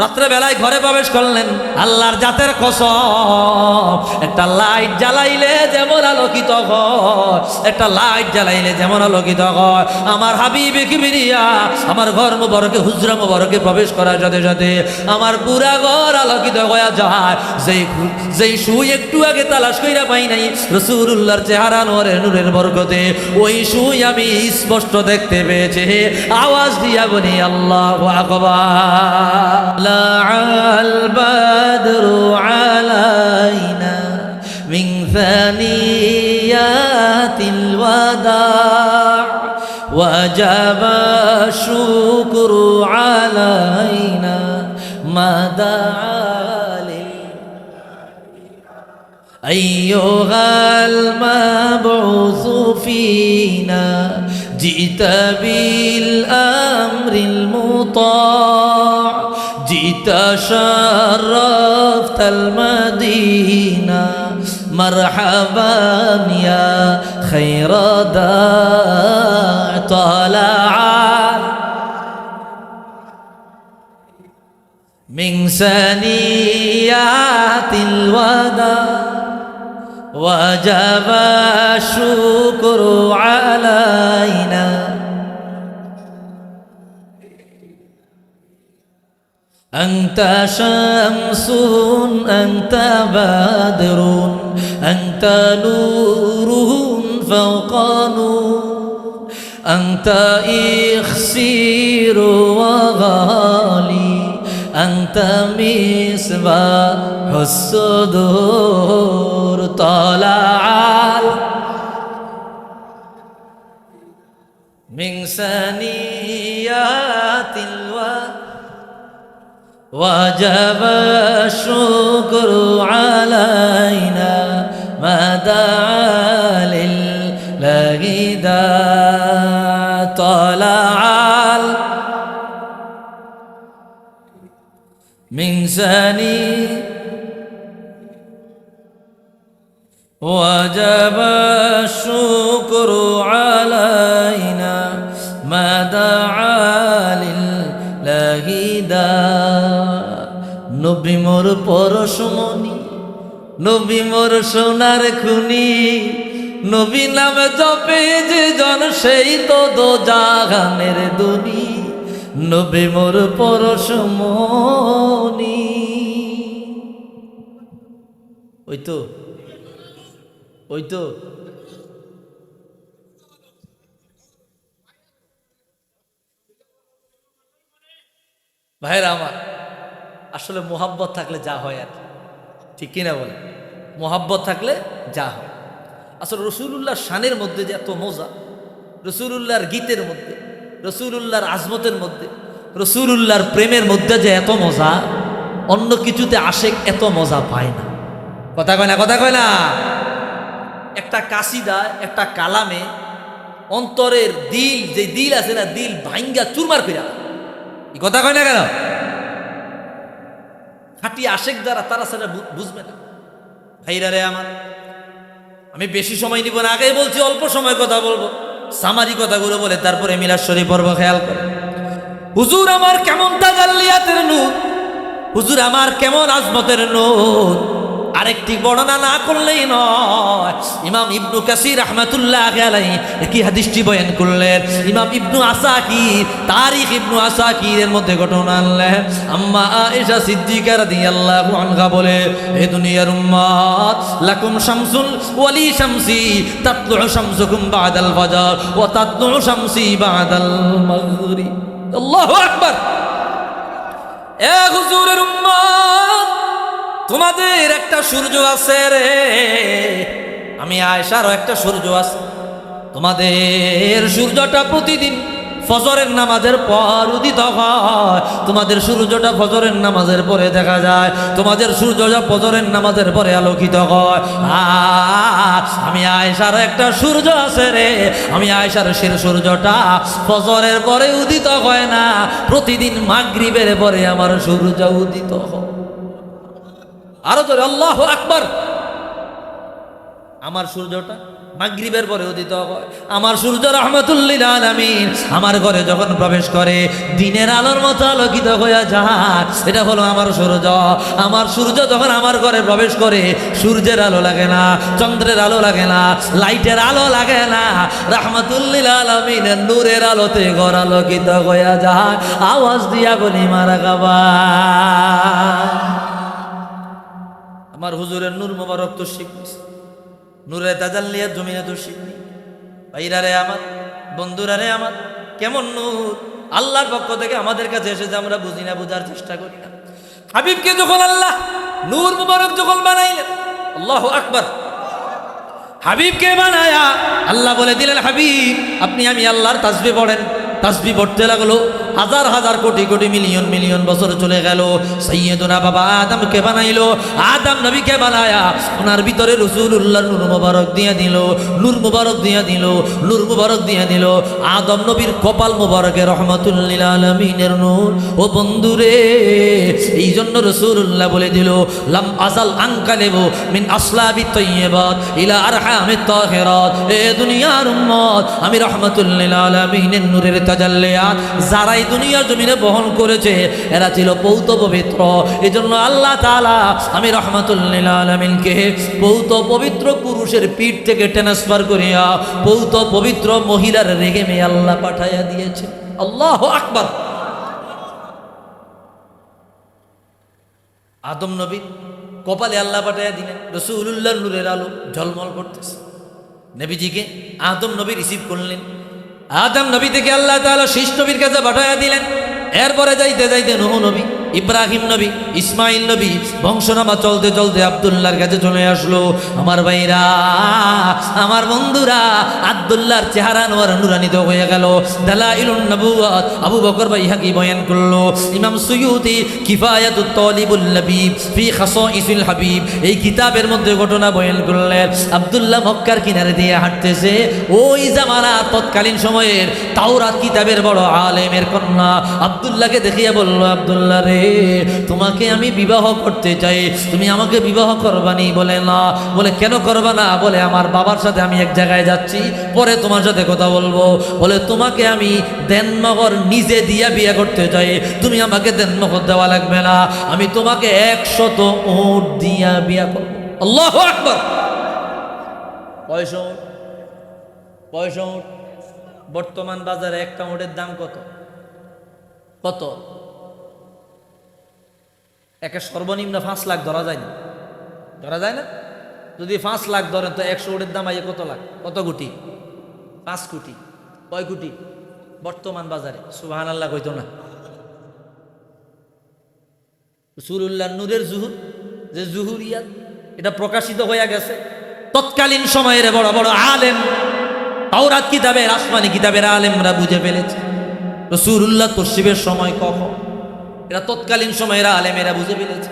রাত্রে বেলায় ঘরে প্রবেশ করলেন। আল্লাহর জাতের কসম, একটা লাইট জ্বালাইলে যেমন আলোকিত হয়, একটা লাইট জ্বালাইলে যেমন আলোকিত হয়, আমার হাবিবে কিবরিয়া আমার ঘর মুবারকে, হুজরা মুবারকে প্রবেশ করার সাথে সাথে আমার পুরা ঘর আলোকিত হয়ে যায়। যেই সুই একটু আগে তালাশ কইরা পাই নাই রাসূলুল্লাহর চেহারা নূরের বরকতে, ওই সুই আমি স্পষ্ট দেখতে পেয়েছি। আওয়াজ দিয়া বলি আল্লাহু আকবার। طلع البدر علينا من ثنيات الوداع وجب الشكر علينا ما دعا أيها المبعوث فينا جئت بالأمر المطاع جئت شرفت المدينة مرحبا يا خير داع طلع من ثنيات الوداع وجب الشكر علينا أنت شمس أنت بدر أنت نور فوق نور أنت إخسير وغالي أنت مصباح الصدور طلع من ثنيات الوداع وجب الشكر علينا ما دعا لله داع طلع من ثنيات وجب الشكر علينا ما دعا لله داع নবী মোর পরশমণি, নবী মোর সোনার খুনি, নবী নামে জপে যে জন সেই তো দোজাহানের দুনি, নবী মোর পরশমণি। ওই তো ভাইরা আমার, আসলে মোহাব্বত থাকলে যা হয় আর ঠিক কিনা বলে, মোহাব্বত থাকলে যা হয়। আসলে রসুলুল্লাহর শানের মধ্যে যে এত মজা, রসুলুল্লাহর গীতের মধ্যে, রসুলুল্লাহর আজমতের মধ্যে, রসুলুল্লাহর প্রেমের মধ্যে যে এত মজা, অন্য কিছুতে আশেক এত মজা পায় না। কথা কয় না? একটা কাসিদা, একটা কালামে অন্তরের দিল, যে দিল আছে না, দিল ভাঙ্গা চুরমার কইরা, এই কথা কয় না কেন? খাঁটি আশেক যারা, তারা সেটা বুঝবে না। ভাইরা রে আমার, আমি বেশি সময় নিব না, আগেই বলছি অল্প সময় কথা বলবো, সামারি কথাগুলো বলে তারপরে মিলাদ শরীফ পর্ব। খেয়াল করে, হুজুর আমার কেমন তাজাল্লিয়াতের নূর, হুজুর আমার কেমন আজমতের নূর, আরেকটি বর্ণনা না করলেই নয়। ইমাম ইবনু কাসির রাহমাতুল্লাহ আলাইহি একই হাদিসটি বয়ান করলেন। ইমাম ইবনু আসাকির, তারিখ ইবনু আসাকিরের মধ্যে ঘটনা আনলেন। আম্মা আয়েশা সিদ্দিকা রাদিয়াল্লাহু আনহা বলে, হে দুনিয়ার উম্মত, লাকুম শামসুল ওয়ালি শামসি তাতলু শামসুকুম বাদাল ফাজর ওয়া তাতলু শামসি বাদাল মাগরিব। আল্লাহু আকবার। এ হুজুরের উম্মত, তোমাদের একটা সূর্য আছে রে, আমি আয়েশারও একটা সূর্য আছে। তোমাদের সূর্যটা প্রতিদিন ফজরের নামাজের পর উদিত হয়। তোমাদের সূর্যটা ফজরের নামাজের পরে দেখা যায়, তোমাদের সূর্যটা ফজরের নামাজের পরে আলোকিত হয়। আর আমি আয়েশার একটা সূর্য আছে রে, আমি আয়েশার সেই সূর্যটা ফজরের পরে উদিত হয় না, প্রতিদিন মাগরিবের পরে আমার সূর্য উদিত হয়। আরো জোরে আল্লাহু আকবার। আমার সূর্যটা মাগরিবের পরে উদিত হয়। আমার সূর্য রাহমাতুল লিল আলামিন আমার ঘরে যখন প্রবেশ করে দিনের আলোর মতো আলোকিত হয়ে যায়। এটা হলো আমার সূর্য। আমার সূর্য যখন আমার ঘরে প্রবেশ করে, সূর্যের আলো লাগে না, চন্দ্রের আলো লাগে না, লাইটের আলো লাগে না, রাহমাতুল লিল আলামিনের নূরের আলোতে ঘর আলোকিত হয়ে যায়। আওয়াজ দিয়া বলি মারহাবা। আমার হুজুরের নূর মোবারক তো শিখছে, নূরে তাজাল্লিয়া জমিনে তো শিখনি। ভাইরা রে আমার, বন্ধুরা রে আমার, কেমন নূর আল্লাহর পক্ষ থেকে আমাদের কাছে এসেছে, আমরা বুঝি না, বোঝার চেষ্টা করি না। হাবিবকে যখন আল্লাহ নূর মোবারক যখন বানাইলেন, আল্লাহু আকবার, হাবিবকে বানায়া আল্লাহ বলে দিলেন, হাবিব আপনি আমি আল্লাহর তাসবিহ পড়েন। তাসবিহ পড়তে লাগলো, হাজার হাজার কোটি কোটি মিলিয়ন মিলিয়ন বছর চলে গেল। সাইয়্যিদুনা বাবা আদমকে বানাইলো, আদম নবীকে বানায়া ওনার ভিতরে রাসূলুল্লাহর নূর মোবারক দিয়ে দিল, নূর মোবারক দিয়ে দিল, নূর মোবারক দিয়ে দিল। আদম নবীর কপাল মোবারকে রহমাতুল লিল আলামিনের নূর। ও বন্ধুরে, এই জন্য রাসূলুল্লাহ বলে দিল, লাম আজাল আনকালিবু মিন আসলাবি তাইয়্যিবাত ইলা আরহামিত তাহিরাত। এ দুনিয়ার উম্মত, আমি রহমাতুল লিল আলামিনের নূরের তাজাল্লিয়াত যারা এই দুনিয়ার জমিনে বহন করেছে, এরা ছিল পৌত পবিত্র। এই জন্য আল্লাহ তাআলা আমি রহমাতুল লিল আলামিনকে পৌত পবিত্র পুরুষের পিঠ থেকে ট্রান্সফার করিয়া পৌত পবিত্র মহিলার রেগেমে আল্লাহ পাঠাইয়া দিয়েছে। আল্লাহু আকবার। আদম নবী কপালে আল্লাহ পাঠাইয়া দিলেন, রাসূলুল্লাহর নূরের আলো ঝলমল করতেছে। নবীজিকে আদম নবী রিসিভ করলেন। আদম নবী থেকে আল্লাহ তাআলা শীষ নবীর কাছে পাঠাইয়া দিলেন। এরপরে যাইতে যাইতে নূহ নবী, ইব্রাহিম নবী, ইসমাইল নবী, বংশনামা চলতে চলতে আব্দুল্লাহর কাছে চলে আসলো। আমার ভাইরা, আমার বন্ধুরা, আব্দুল্লাহর চেহারা নোয়ার নুরানিত হয়ে গেল। দালাইলুন নবুওয়াত আবু বকর বাইহাকি বয়ান করলো। ইমাম সুয়ুতি কিফায়াতুত তালিবুল লাবিব ফি খাসাইসিল হাবিব এই কিতাবের মধ্যে ঘটনা বয়ান করলেন। আব্দুল্লাহ মক্কার কিনারে দিয়ে হাঁটতেছে। ওই জামানা তৎকালীন সময়ের তাওরাত কিতাবের বড় আলেমের কন্যা আব্দুল্লাহকে দেখিয়া বলল, আব্দুল্লাহ রে, তোমাকে আমি বিবাহ করতে চাই, তুমি আমাকে বিবাহ করবানি? বলে না। বলে কেন করবা না? বলে আমার বাবার সাথে আমি এক জায়গায় যাচ্ছি, পরে তোমার সাথে কথা বলবো। বলে তোমাকে আমি দেনমোহর নিজে দিয়া বিয়ে করতে চাই, তুমি আমাকে দেনমোহর দেওয়া লাগবে না, আমি তোমাকে 100 উট দিয়া বিয়ে করবো। আল্লাহু আকবার। পয়সা উট বর্তমান বাজারে একটা উটের দাম কত? কত? একে সর্বনিম্ন 5 লাখ ধরা যায় না? ধরা যায় না? যদি 5 লাখ ধরেন তো 100 উটের দাম আইয়ে কত লাখ? কত কোটি? 5 কোটি। কয় কোটি বর্তমান বাজারে? সুবহানাল্লাহ কইতো না। রাসূলুল্লাহ নূরের জুহুর, যে জুহুরিয়াত, এটা প্রকাশিত হয়ে গেছে। তৎকালীন সময়ের বড় বড় আলেম, তাওরাত কিতাবের, আসমানি কিতাবের আলেমরা বুঝে ফেলেছে রাসূলুল্লাহ তশরিফের সময় কখন। এটা তৎকালীন সময়ের আলেমেরা বুঝে ফেলেছে।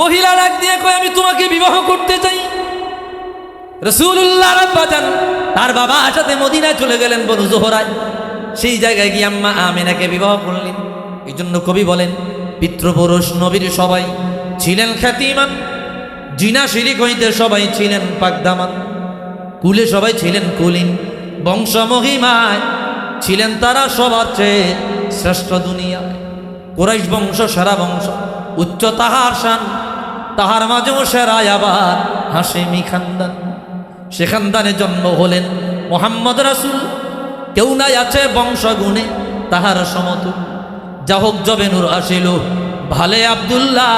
মহিলা ডাক দিয়ে কয়, আমি তোমাকে বিবাহ করতে চাই। রাসূলুল্লাহ আব্বাজান তার বাবার সাথে মদিনায় চলে গেলেন, বনু জোহরায়। সেই জায়গায় গিয়ে আম্মা আমিনাকে বিবাহ করলেন। এই জন্য কবি বলেন, পিতৃপুরুষ নবীর সবাই ছিলেন খ্যাতিমান, জিনা শিরিক হইতে সবাই ছিলেন পাকদামান, কুলে সবাই ছিলেন কুলীন, বংশ মহিমায় ছিলেন তারা সবার চেয়ে শ্রেষ্ঠ দুনিয়ায়। কুরাইশ বংশ সেরা বংশ, উচ্চ তাহার শান, তাহার মাঝেও সেরায় আবার হাশেমি খানদান। সে খানদানে জন্ম হলেন মুহাম্মদ রাসূল, কেউ নাই আছে বংশ গুণে তাহার সমতুল। যাহোক জবে নূর আসিল ভালে আব্দুল্লাহ,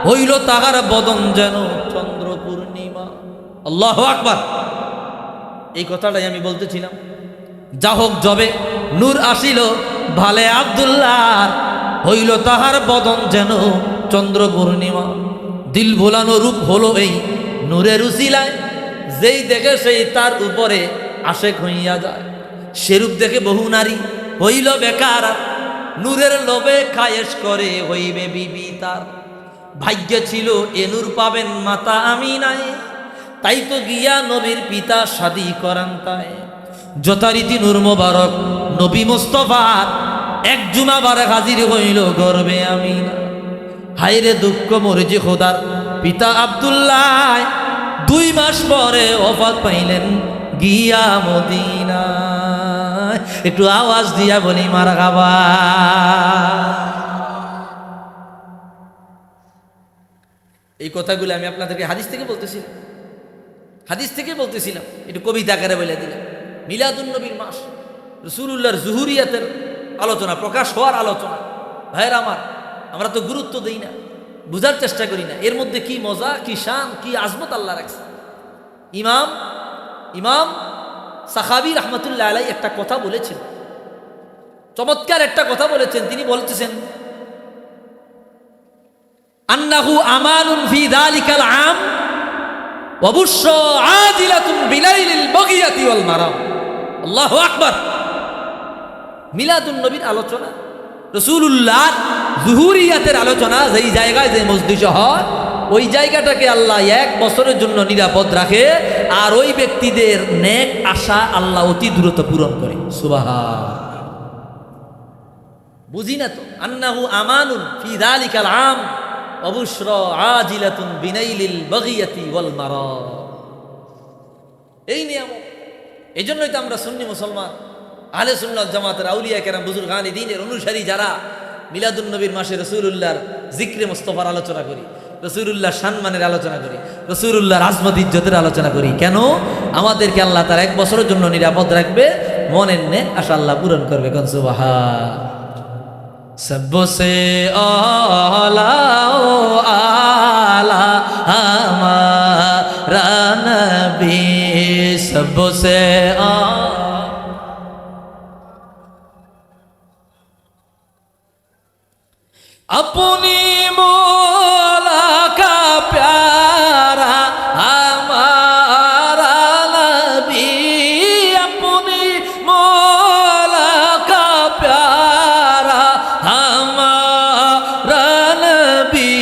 হইল তাহার বদন যেন চন্দ্র পূর্ণিমা। আল্লাহু আকবার। এই কথাটাই আমি বলতেছিলাম। যাহোক জবে নূর আসিল ভালে আব্দুল্লাহ, হইল তাহার বদন যেন চন্দ্র পূর্ণিমা। দিল ভোলানো রূপ হলো এই নূরের উসিলায়, যেই দেখে সেই তার উপরে আশেক হইয়া যায়। সেরূপ দেখে বহু নারী হইল বেকার, নূরের লোভে খায়েশ করে হইবে বিবি তার। ভাগ্যে ছিল এ নূর পাবেন মাতা আমিনায়, তাই তো গিয়া নবীর পিতা শাদি করান তাই। যথারীতি নূর মোবারক নবী মুস্তাফার এক জুমা বারে হাজির হইল গর্বে আমিনা। হায়রে দুঃখ মরজি খোদার পিতা আব্দুল্লাহ 2 মাস পরে ওফাত পাইলেন গিয়া মদিনায়। একটু আওয়াজ দিয়া বলি মারহাবা। এই কথাগুলো আমি আপনাদেরকে হাদিস থেকে বলতেছিলাম, একটু কবিতা আকারে বলে দিলাম। মিলাদুন নবীর মাস, রাসূলুল্লাহর জুহুরিয়াতের আলোচনা, প্রকাশ হওয়ার আলোচনা। ভাইয়ের আমার, আমরা তো গুরুত্ব দেই না, বুঝার চেষ্টা করি না এর মধ্যে কি মজা, কি শান, কি আজমত আল্লাহ রাখছে। ইমাম সাখাবী রাহমাতুল্লাহ আলাইহি একটা কথা বলেছেন, চমৎকার একটা কথা বলেছেন। তিনি বলতেছেন, আন্নাহু আমানুন ফি যালিকাল আম ওয়া বুশরা আদিলাতুন বিলাইলিল বাগিয়াতি ওয়াল মারাম। আল্লাহু আকবার। মিলাদুন নবীর আলোচনা, রাসূলুল্লাহর জুহুরিয়াতের আলোচনা যেই জায়গায় যে মজলিসে হয়, ওই জায়গাটাকে আল্লাহ 1 বছরের জন্য নিরাপদ রাখে, আর ওই ব্যক্তিদের নেক আশা আল্লাহ অতি দ্রুত পূরণ করে। সুবহান। বুঝি না তো, আন্নাহু আমানুন ফি যালিকাল আম ওয়া বুশরা আজিলাতুন বিনাইলিল বাগিয়াতি ওয়াল মারাম। এই নিয়ামত। এজন্যই তো আমরা সুন্নি মুসলমান, আহলে সুন্নাত জামাতের আউলিয়া কেরাম, বুজুর্গানে দ্বীনের অনুসারী যারা মিলাদুন নবীর মাসে রাসূলুল্লাহর জিক্রে মুস্তাফার আলোচনা করি, রাসূলুল্লাহর সম্মানের আলোচনা করি, রাসূলুল্লাহর আজমত ইজ্জতের আলোচনা করি। কেন? আমাদেরকে আল্লাহ তার 1 বছরের জন্য নিরাপদ রাখবে, মনের নেক আশা আল্লাহ পূরণ করবে। কোন সুবহান। সবসে আলা ও আলা হামারা নবী, সবসে अपनी मौला का प्यारा हमारा नबी, अपनी मौला का प्यारा हमारा नबी,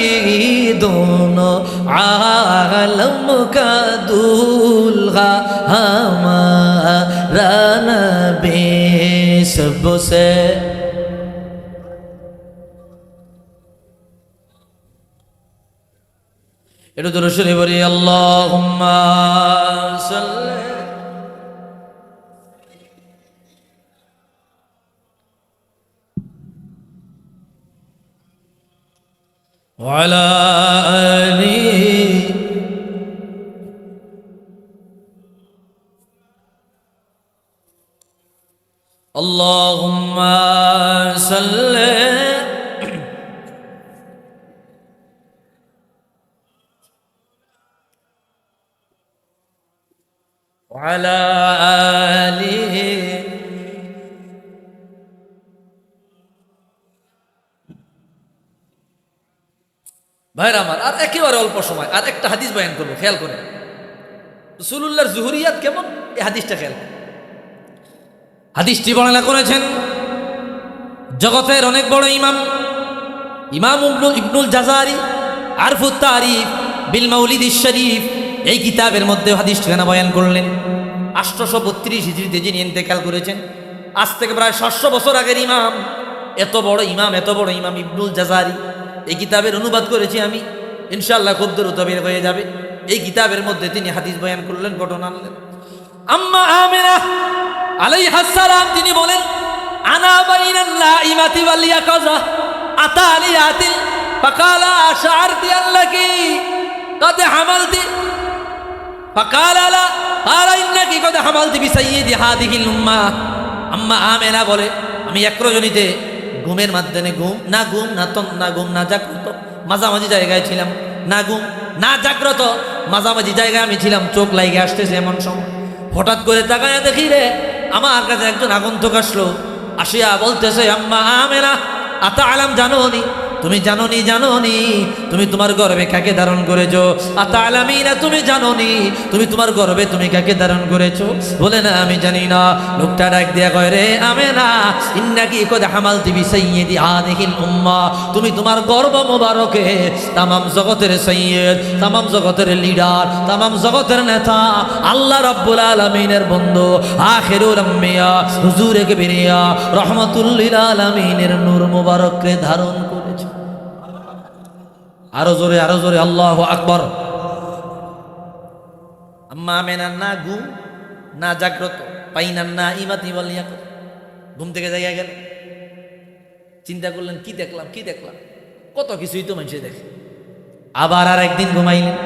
दोनों आलम का दूल्हा हमारा नबी, सबसे এটা তো রসুল বলি আল্লাহুম্মা সাল্লি ওয়া আলা আলি আল্লাহুম্মা সাল্লি وعلى آله ভাইরা আমার, আর একেবারে অল্প সময় আর একটা হাদিস বয়ান করবো, খেয়াল করেন রাসূলুল্লাহর জুহুরিয়াত কেমন, এই হাদিসটা খেয়াল। হাদিসটি বর্ণনা করেছেন জগতের অনেক বড় ইমাম ইবনুল জাযারি আরফুত তারিফ বিল মাউলিদিশ শরীফ, এই কিতাবের মধ্যে হাদিস ঠিকানা বয়ান করলেন। 832 হিজরিতে যিনি ইন্তেকাল করেছেন, আজ থেকে প্রায় 700 বছর আগের ইমাম, এত বড় ইমাম ইবনুল জাযারি। এই কিতাবের অনুবাদ করেছি আমি, ইনশাআল্লাহ খুব দ্রুত বের হয়ে যাবে। এই কিতাবের মধ্যে তিনি হাদিস বয়ান করলেন, ঘটনা আনলেন। আম্মা আমিনা আলাইহাস সালাম তিনি বলেন, আনা বাইনান নাইমাতি ওয়াল ইয়াকাযা আতালি আতিল ফাকালা আশআরতি আল্লাকি قد حملت فقال لا قال انك قد حملت بسيد هذه الامه। আম্মা আমেনা বলে, আমি এক রজনীতে ঘুমের মাধ্যমে ঘুম না জাগ্রত মাঝামাঝি জায়গায় ছিলাম, না ঘুম না জাগ্রত মাঝামাঝি জায়গায় আমি ছিলাম। চোখ লাগে আসতেছে এমন সময় হঠাৎ করে তাকায় দেখি রে, আমার কাছে একজন আগন্তুক আসলো, আসিয়া বলতেছে, আম্মা আমেনা আতালাম, জানোনি? তুমি জানোনি? জানোনি তুমি তোমার গর্ভে কাকে ধারণ করেছো? আতালামিনা, তুমি জানোনি তুমি তোমার গর্ভে তুমি কাকে ধারণ করেছো? বলে না আমি জানি না। লোকটা ডাক দিয়া কয়, রে আমেনা, ইন্নাকি কদ হামালতি বিসাইয়্যিদি হাযিহিল উম্মাহ, তুমি তোমার গর্ভ মোবারকে তামাম জগতের সাইয়্যিদ, তামাম জগতের লিডার, তামাম জগতের নেতা, আল্লাহ রাব্বুল আলামিনের বন্ধু, আখিরুল আম্বিয়া হুজুরে কিবরিয়া রাহমাতুল লিল আলামিনের নূর মোবারককে ধারণ করেছো। আরো জোরে, আরো জোরে আল্লাহু আকবার। আম্মা আমেনার না ঘুম, না জাগ্রত, পাইনান না ইমাতি বল ইয়াকুত, ঘুম থেকে জায়গা গেল, চিন্তা করলেন কি দেখলাম, কি দেখলাম, কত কিছুই তো মানুষে দেখে। আবার আরেকদিন ঘুমাইলেন,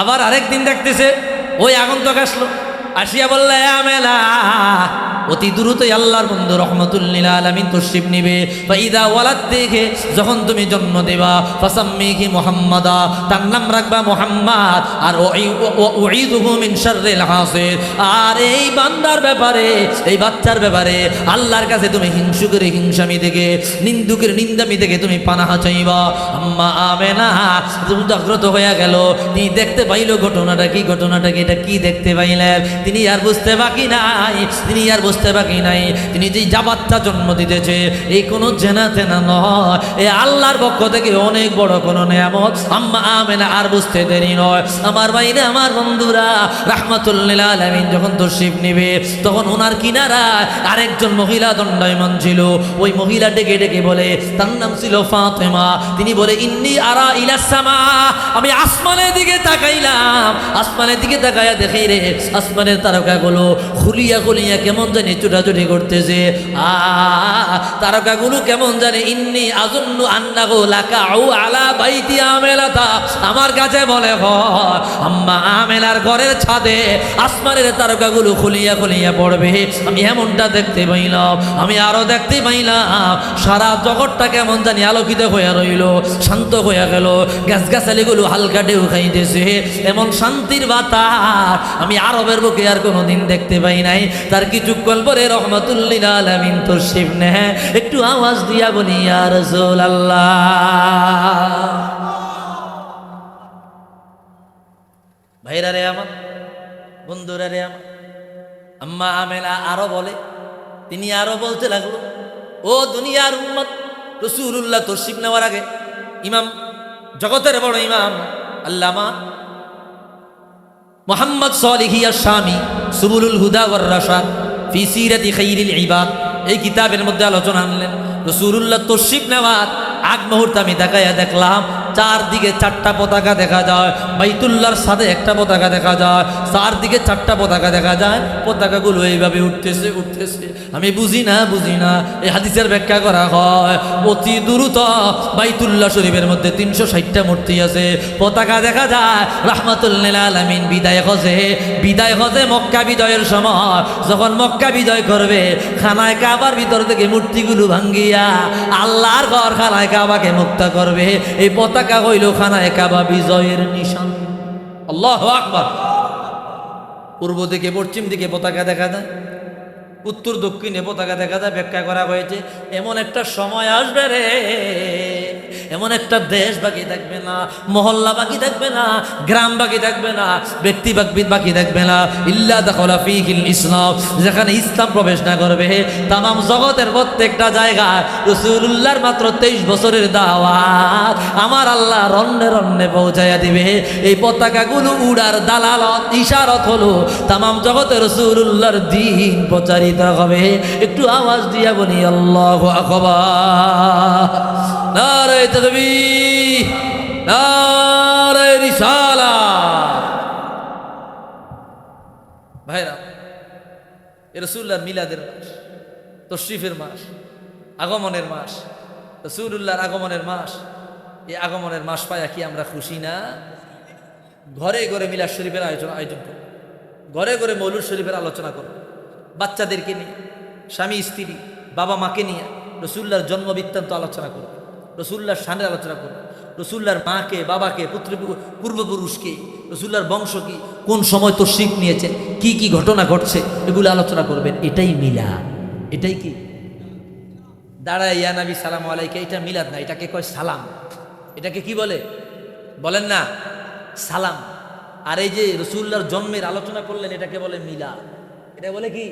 আবার আরেকদিন দেখতেছে ওই আগন্তুক আসলো, আসিয়া বললে আমেলা, অতি দ্রুতই আল্লাহর বন্ধু রাহমাতুল লিল আলামিন তশরিফ নিবে। ফাইদা ওয়ালাদ, দেখে যখন তুমি জন্ম দেবা, ফাসাম্মিহি মুহাম্মাদা, তার নাম রাখবা মুহাম্মদ, আর উঈদুহু মিন শাররিল হাসিদ, আর এই বান্দার ব্যাপারে, এই বাচ্চার ব্যাপারে আল্লাহর কাছে তুমি হিংসুকের হিংসামি থেকে, নিন্দুকের নিন্দামি থেকে তুমি পানাহা চাইবা। আম্মা আমেনা তুমি জাগ্রত হয়ে গেল, তিনি দেখতে পাইল ঘটনাটা কি, ঘটনাটা কি, এটা কি দেখতে পাইলেন? তিনি আর বুঝতে বাকি নাই, তিনি আর বুঝতে বাকি নাই, তিনি যে বাচ্চা জন্ম দিতেছে এই কোনো জেনা তেনা নয়, এই আল্লাহর পক্ষ থেকে অনেক বড় কোনো নিয়ামত। আম্মা আমেনা আর বুঝতে দেরি নয়। আমার বাইরে আমার বন্ধুরা, রাহমাতুল লিল আলামিন যখন তশরিফ নিবে, তখন ওনার কিনারায় আরেকজন মহিলা দণ্ডায়মান ছিল। ওই মহিলা ডেকে ডেকে বলে, তার নাম ছিল ফাতেমা। তিনি বলে, ইন্নী আরা ইলাস সামা, আমি আসমানের দিকে তাকাইলাম, আসমানের দিকে তাকাইয়া দেখি রে, আসমানের তারকাগুলো খুলিয়া খুলিয়া কেমন জানি ছুটাছুটি করতেছে। তারকাগুলো কেমন জানি, ইন্নী আযুন্নু আন্নাহু লাকাউ আলা বাইতি আমেলাতা, আমার কাছে বলে হয় আম্মা আমেলার ঘরের ছাদে আসমানের তারকাগুলো খুলিয়া খুলিয়া পড়বে। আমি এমনটা দেখতে পাইলাম, আমি আরো দেখতে পাইলাম সারা জগৎটা কেমন জানি আলোকিত হয়ে রইল, শান্ত হয়ে গেল, গাছগাছালিগুলো হালকা ঢেউ খাইতেছে, এমন শান্তির বাতাস আমি আরবের বুকে আর কোনোদিন দেখতে পাই নাই। তার কিছুক্ষণ পরে রাহমাতুল লিল আলামিন তশরিফ নেয়। একটু আওয়াজ দিয়া বলি ইয়া রাসূলুল্লাহ। ভাইরা রে আমার, বন্ধুরা রে আমার, আম্মা আমেনা আরো বলে, তিনি আরো বলতে লাগলো, ও দুনিয়ার উম্মত, রাসূলুল্লাহ তশরিফ নেওয়ার আগে ইমাম, জগতের বড় ইমাম আল্লামা মুহাম্মদ সালিহি আশ-শামী সুবুলুল হুদা ওয়ার রাশাদ ফি সিরাতি খাইরিল ইবাদ, এই কিতাবের মধ্যে আলোচনা আনলেন। রাসূলুল্লাহ তশরিফ নেওয়ার আগ মুহূর্তে আমি তাকাইয়া দেখলাম চারদিকে চারটা পতাকা দেখা যায়, বাইতুল্লাহর সাথে একটা পতাকা দেখা যায়, চারদিকে চারটা পতাকা দেখা যায়, পতাকাগুলো এইভাবে উঠতেছে উঠতেছে। আমি বুঝি না এই হাদিসের ব্যাখ্যা করা হয় অতি দ্রুত বাইতুল্লাহ শরীফের মধ্যে 360টা মূর্তি আছে, পতাকা দেখা যায়। রাহমাতুল লিল আলামিন বিদায় হজে মক্কা বিজয়ের সময় যখন মক্কা বিজয় করবে, খানায় কাবার ভিতর থেকে মূর্তিগুলো ভাঙ্গিয়া আল্লাহর ঘর খানায় কাবাকে মুক্ত করবে। এই পতাকা হইল খানায় কাবা বিজয়ের নিশান। আল্লাহু আকবার। পূর্ব দিকে পশ্চিম দিকে পতাকা দেখা যায়, উত্তর দক্ষিণে পতাকা দেখা যায়। ব্যাখ্যা করা হয়েছে এমন একটা সময় আসবে রে, এমন একটা দেশ বাকি থাকবে না, মহল্লা বাকি থাকবে না, গ্রাম বাকি থাকবে না, ব্যক্তি বাকি থাকবে না, ইল্লা দাখালা ফীহিল ইসলাম, যেখানে ইসলাম প্রবেশ না করবে। তামাম জগতের প্রত্যেকটা জায়গায় রাসূলুল্লাহর মাত্র 23 বছরের দাওয়াত আমার আল্লাহ রন্নে রন্নে পৌঁছাইয়া দিবে। এই পতাকাগুলো উড়ার দালালত, ইশারত হলো তামাম জগতে রাসূলুল্লাহর দ্বীন প্রচারিত হবে। একটু আওয়াজ দিয়া বলি আল্লাহু আকবার। নারে তাকবীর, নারে রিসালাত। ভাইরা, এ রাসূলুল্লাহর মিলাদের মাস, তশরিফের মাস, আগমনের মাস, রাসূলুল্লাহর আগমনের মাস। এই আগমনের মাস পাইয়া কি আমরা খুশি না? ঘরে ঘরে মিলাদ শরীফের আয়োজন করব, ঘরে ঘরে মৌলুদ শরীফের আলোচনা করব, বাচ্চাদেরকে নিয়ে, স্বামী স্ত্রী বাবা মাকে নিয়ে রাসূলুল্লাহর জন্ম বৃত্তান্ত আলোচনা করব, রাসূলুল্লাহর শানের আলোচনা করব, রাসূলুল্লাহর মাকে বাবাকে পূর্বপুরুষকে, রাসূলুল্লাহর বংশ কি, কোন সময় তশরিফ নিয়েছেন, কি কি ঘটনা ঘটছে, এগুলো আলোচনা করবেন। এটাই মিলাদ। এটাই কি দাঁড়ায় ইয়া নবী সালাম আলাইকা, এটা মিলাদ না, এটাকে কয় সালাম। এটাকে কি বলে বলেন না? সালাম। আর এই যে রসুল্লাহর জন্মের আলোচনা করলেন, এটাকে বলে মিলাদ। এটা বলে কি?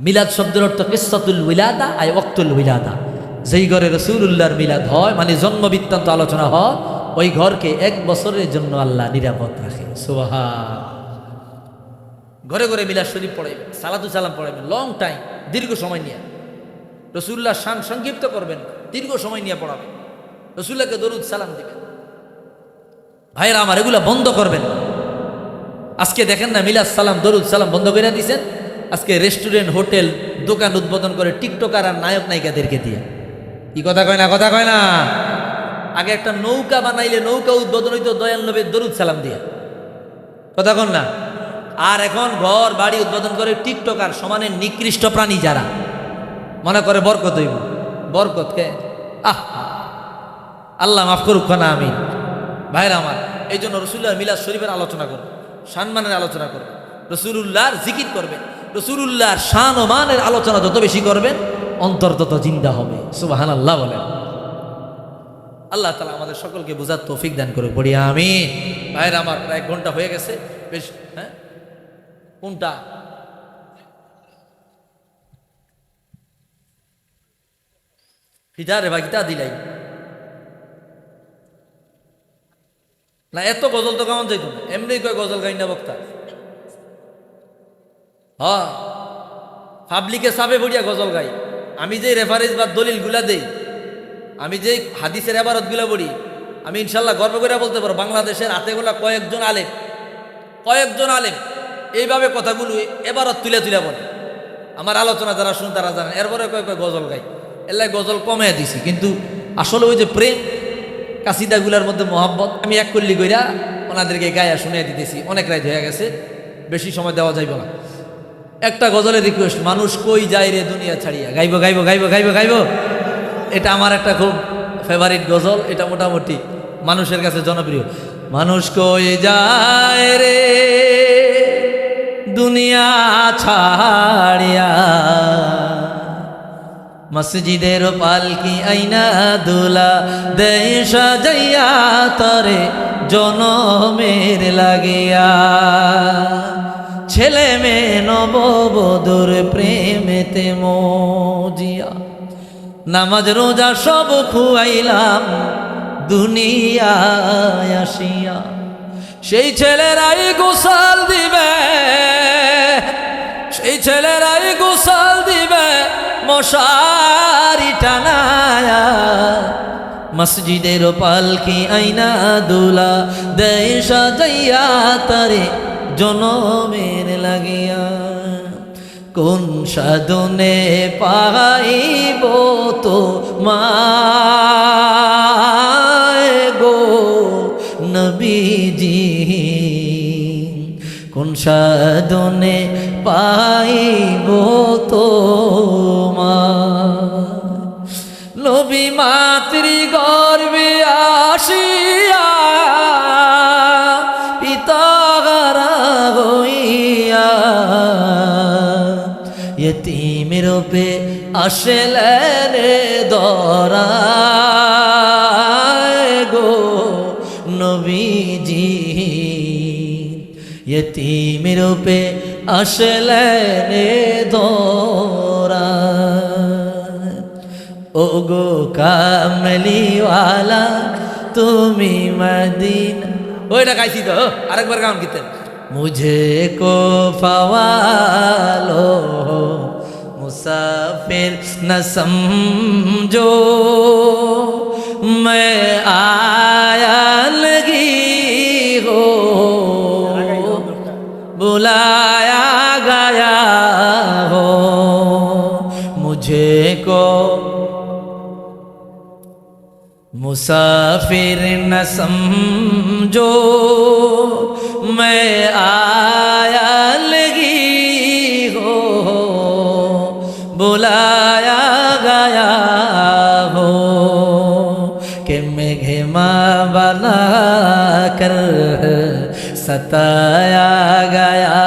মিলাদ শব্দের অর্থ কিসসাতুল উলাদা আয় ওয়াক্তুল উলাদা। যেই ঘরে রসুলুল্লাহর মিলাদ হয়, মানে জন্ম বৃত্তান্ত আলোচনা হয়, ওই ঘরকে 1 বছরের জন্য আল্লাহ নিরাপদ রাখে। সুবহান। ঘরে ঘরে মিলাদ শরীফ পড়াইবেন, সালাতু সালাম পড়াইবেন, লং টাইম, দীর্ঘ সময় নিয়ে। রসুল্লাহ শান সংক্ষিপ্ত করবেন, দীর্ঘ সময় নিয়ে পড়াবেন। রসুল্লাহকে দরুদ সালাম দিবেন। ভাইরা আমার, এগুলা বন্ধ করবেন। আজকে দেখেন না, মিলাদ সালাম দরুদ সালাম বন্ধ করে দিয়েছেন। আজকে রেস্টুরেন্ট, হোটেল, দোকান উদ্বোধন করে টিকটকার আর নায়ক নায়িকাদেরকে দিয়ে। কি কথা কয় না? কথা কয় না? আগে একটা নৌকা বানাইলে নৌকা উদ্বোধন হইতো দয়াল নবীর দরুদ সালাম দিয়ে। কথা কন না? আর এখন ঘর বাড়ি উদ্বোধন করে টিকটকার সমানে নিকৃষ্ট প্রাণী যারা মনে করে বরকত হইব। বরকত কে? আল্লাহ মাফ করুক না, আমিন। ভাইরা আমার, এই জন্য রসুল্লাহ মিলাদ শরীফের আলোচনা করবেন, সম্মানের আলোচনা করবেন, রসুলুল্লাহর জিকির করবেন। রসুলুল্লাহর শান ও মানের আলোচনা যত বেশি করবেন, অন্তর তত জিন্দা হবে। সুবহানাল্লাহ বলেন। আল্লাহ তাআলা আমাদের সকলকে বুঝার তৌফিক দান করে পড়ি, আমিন। ভাইরা আমার, প্রায় 1 ঘন্টা হয়ে গেছে। বেশ, হ্যাঁ, কোনটা? হিটারে বা গীতা দিলাই না, এত গজল তো কেমন যাইত না, এমনি কয় গজল গাই না বক্তা। হ্যাঁ, পাবলিকে সাবে ভরিয়া গজল গাই। আমি যে রেফারেন্স বা দলিল গুলা দেই, আমি যে হাদিসের এবারত গুলা বলি, আমি ইনশাল্লাহ গর্ব করে বলতে পারবো, বাংলাদেশের হাতে গোলা কয়েকজন আলেম এইভাবে কথাগুলো এবারত তুলে তুলে বলে। আমার আলোচনা যারা শুন তারা জানেন। এরপরে কয় গজল গাই, এলাই গজল কমে দিছি। কিন্তু আসলে ওই যে প্রেম কাসিদাগুলার মধ্যে মহাব্বত, আমি এক কল্লি কইরা ওনাদেরকে গায়া শুনিয়ে দিতেছি। অনেক রাত হয়ে গেছে, বেশি সময় দেওয়া যাইব না। একটা গজলের রিকোয়েস্ট, মানুষ কই যায় রে দুনিয়া ছাড়িয়া। গাইব গাইব গাইব গাইব গাইব এটা আমার একটা খুব ফেভারিট গজল। এটা মোটামুটি মানুষের কাছে জনপ্রিয়। মানুষ কই যায় রে দুনিয়া ছাড়িয়া, মসজিদের পালকি আইনা দুলা দেয় সাজাইয়া, তরে জনমের লাগিয়া। ছেলে মেয়ে নববধূর প্রেমেতে মজিয়া, নামাজ রোজা সব খুয়াইলাম দুনিয়ায় আসিয়া। সেই ছেলেরাই গোসল দিবে, সেই ছেলেরাই গোসল দিবে মশারি টানায়া। মসজিদের পালকি আইনা দুলা দেয় সাজাইয়া, তারে জনমের লাগিয়া। কোন সাধনে পাইব তো মায় গো নবীজি, কোন সাধনে পাইব তো নবী মাতৃ গর্বে আসিয়া, পিতাগারা হইয়া। यतीम रूपे আসলেন দরায় গো নবীজি, यतीम रूपे আসলেন দরায়। ও গো কামলিওয়ালা তুমি মদিনা। ওইটা গাইছি তো, আরেকবার গান গীতেন। मुझे को फवालो मुसाफिर न समझो, मैं आया लगी हो, बुलाया गया हो। मुझे को मुसाफिर न समझो, मैं आया लगी हो, बुलाया गया हो। कि मेघमा बना कर सताया गया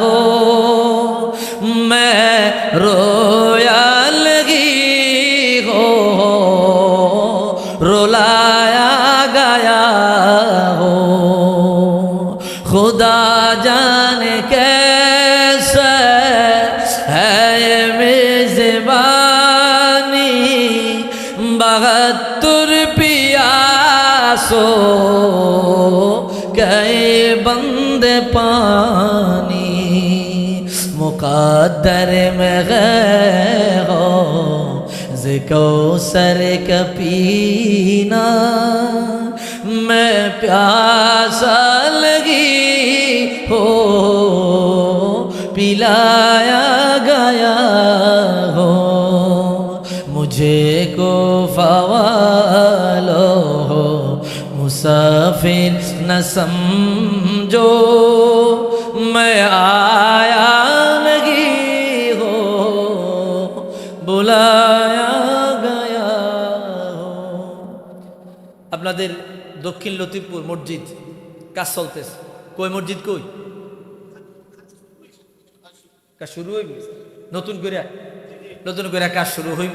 हो, मैं रोया लगी खुदा जाने कैसे है ये मेज़बानी, 72 पियासो गए बंदे पानी, मुक़द्दर में गैर हो कौसर का पीना, मैं प्यासा लगी हो पिलाया गया हो, मुझे को फवालो हो मुसाफिर न समझो, मैं आया लगी हो बुलाया गया हो। আপনাদের দক্ষিণ লতিফপুর মসজিদ কাজ চলতেছে, কই মসজিদ কই কাজ শুরু হইব, নতুন করে কাজ শুরু হইব।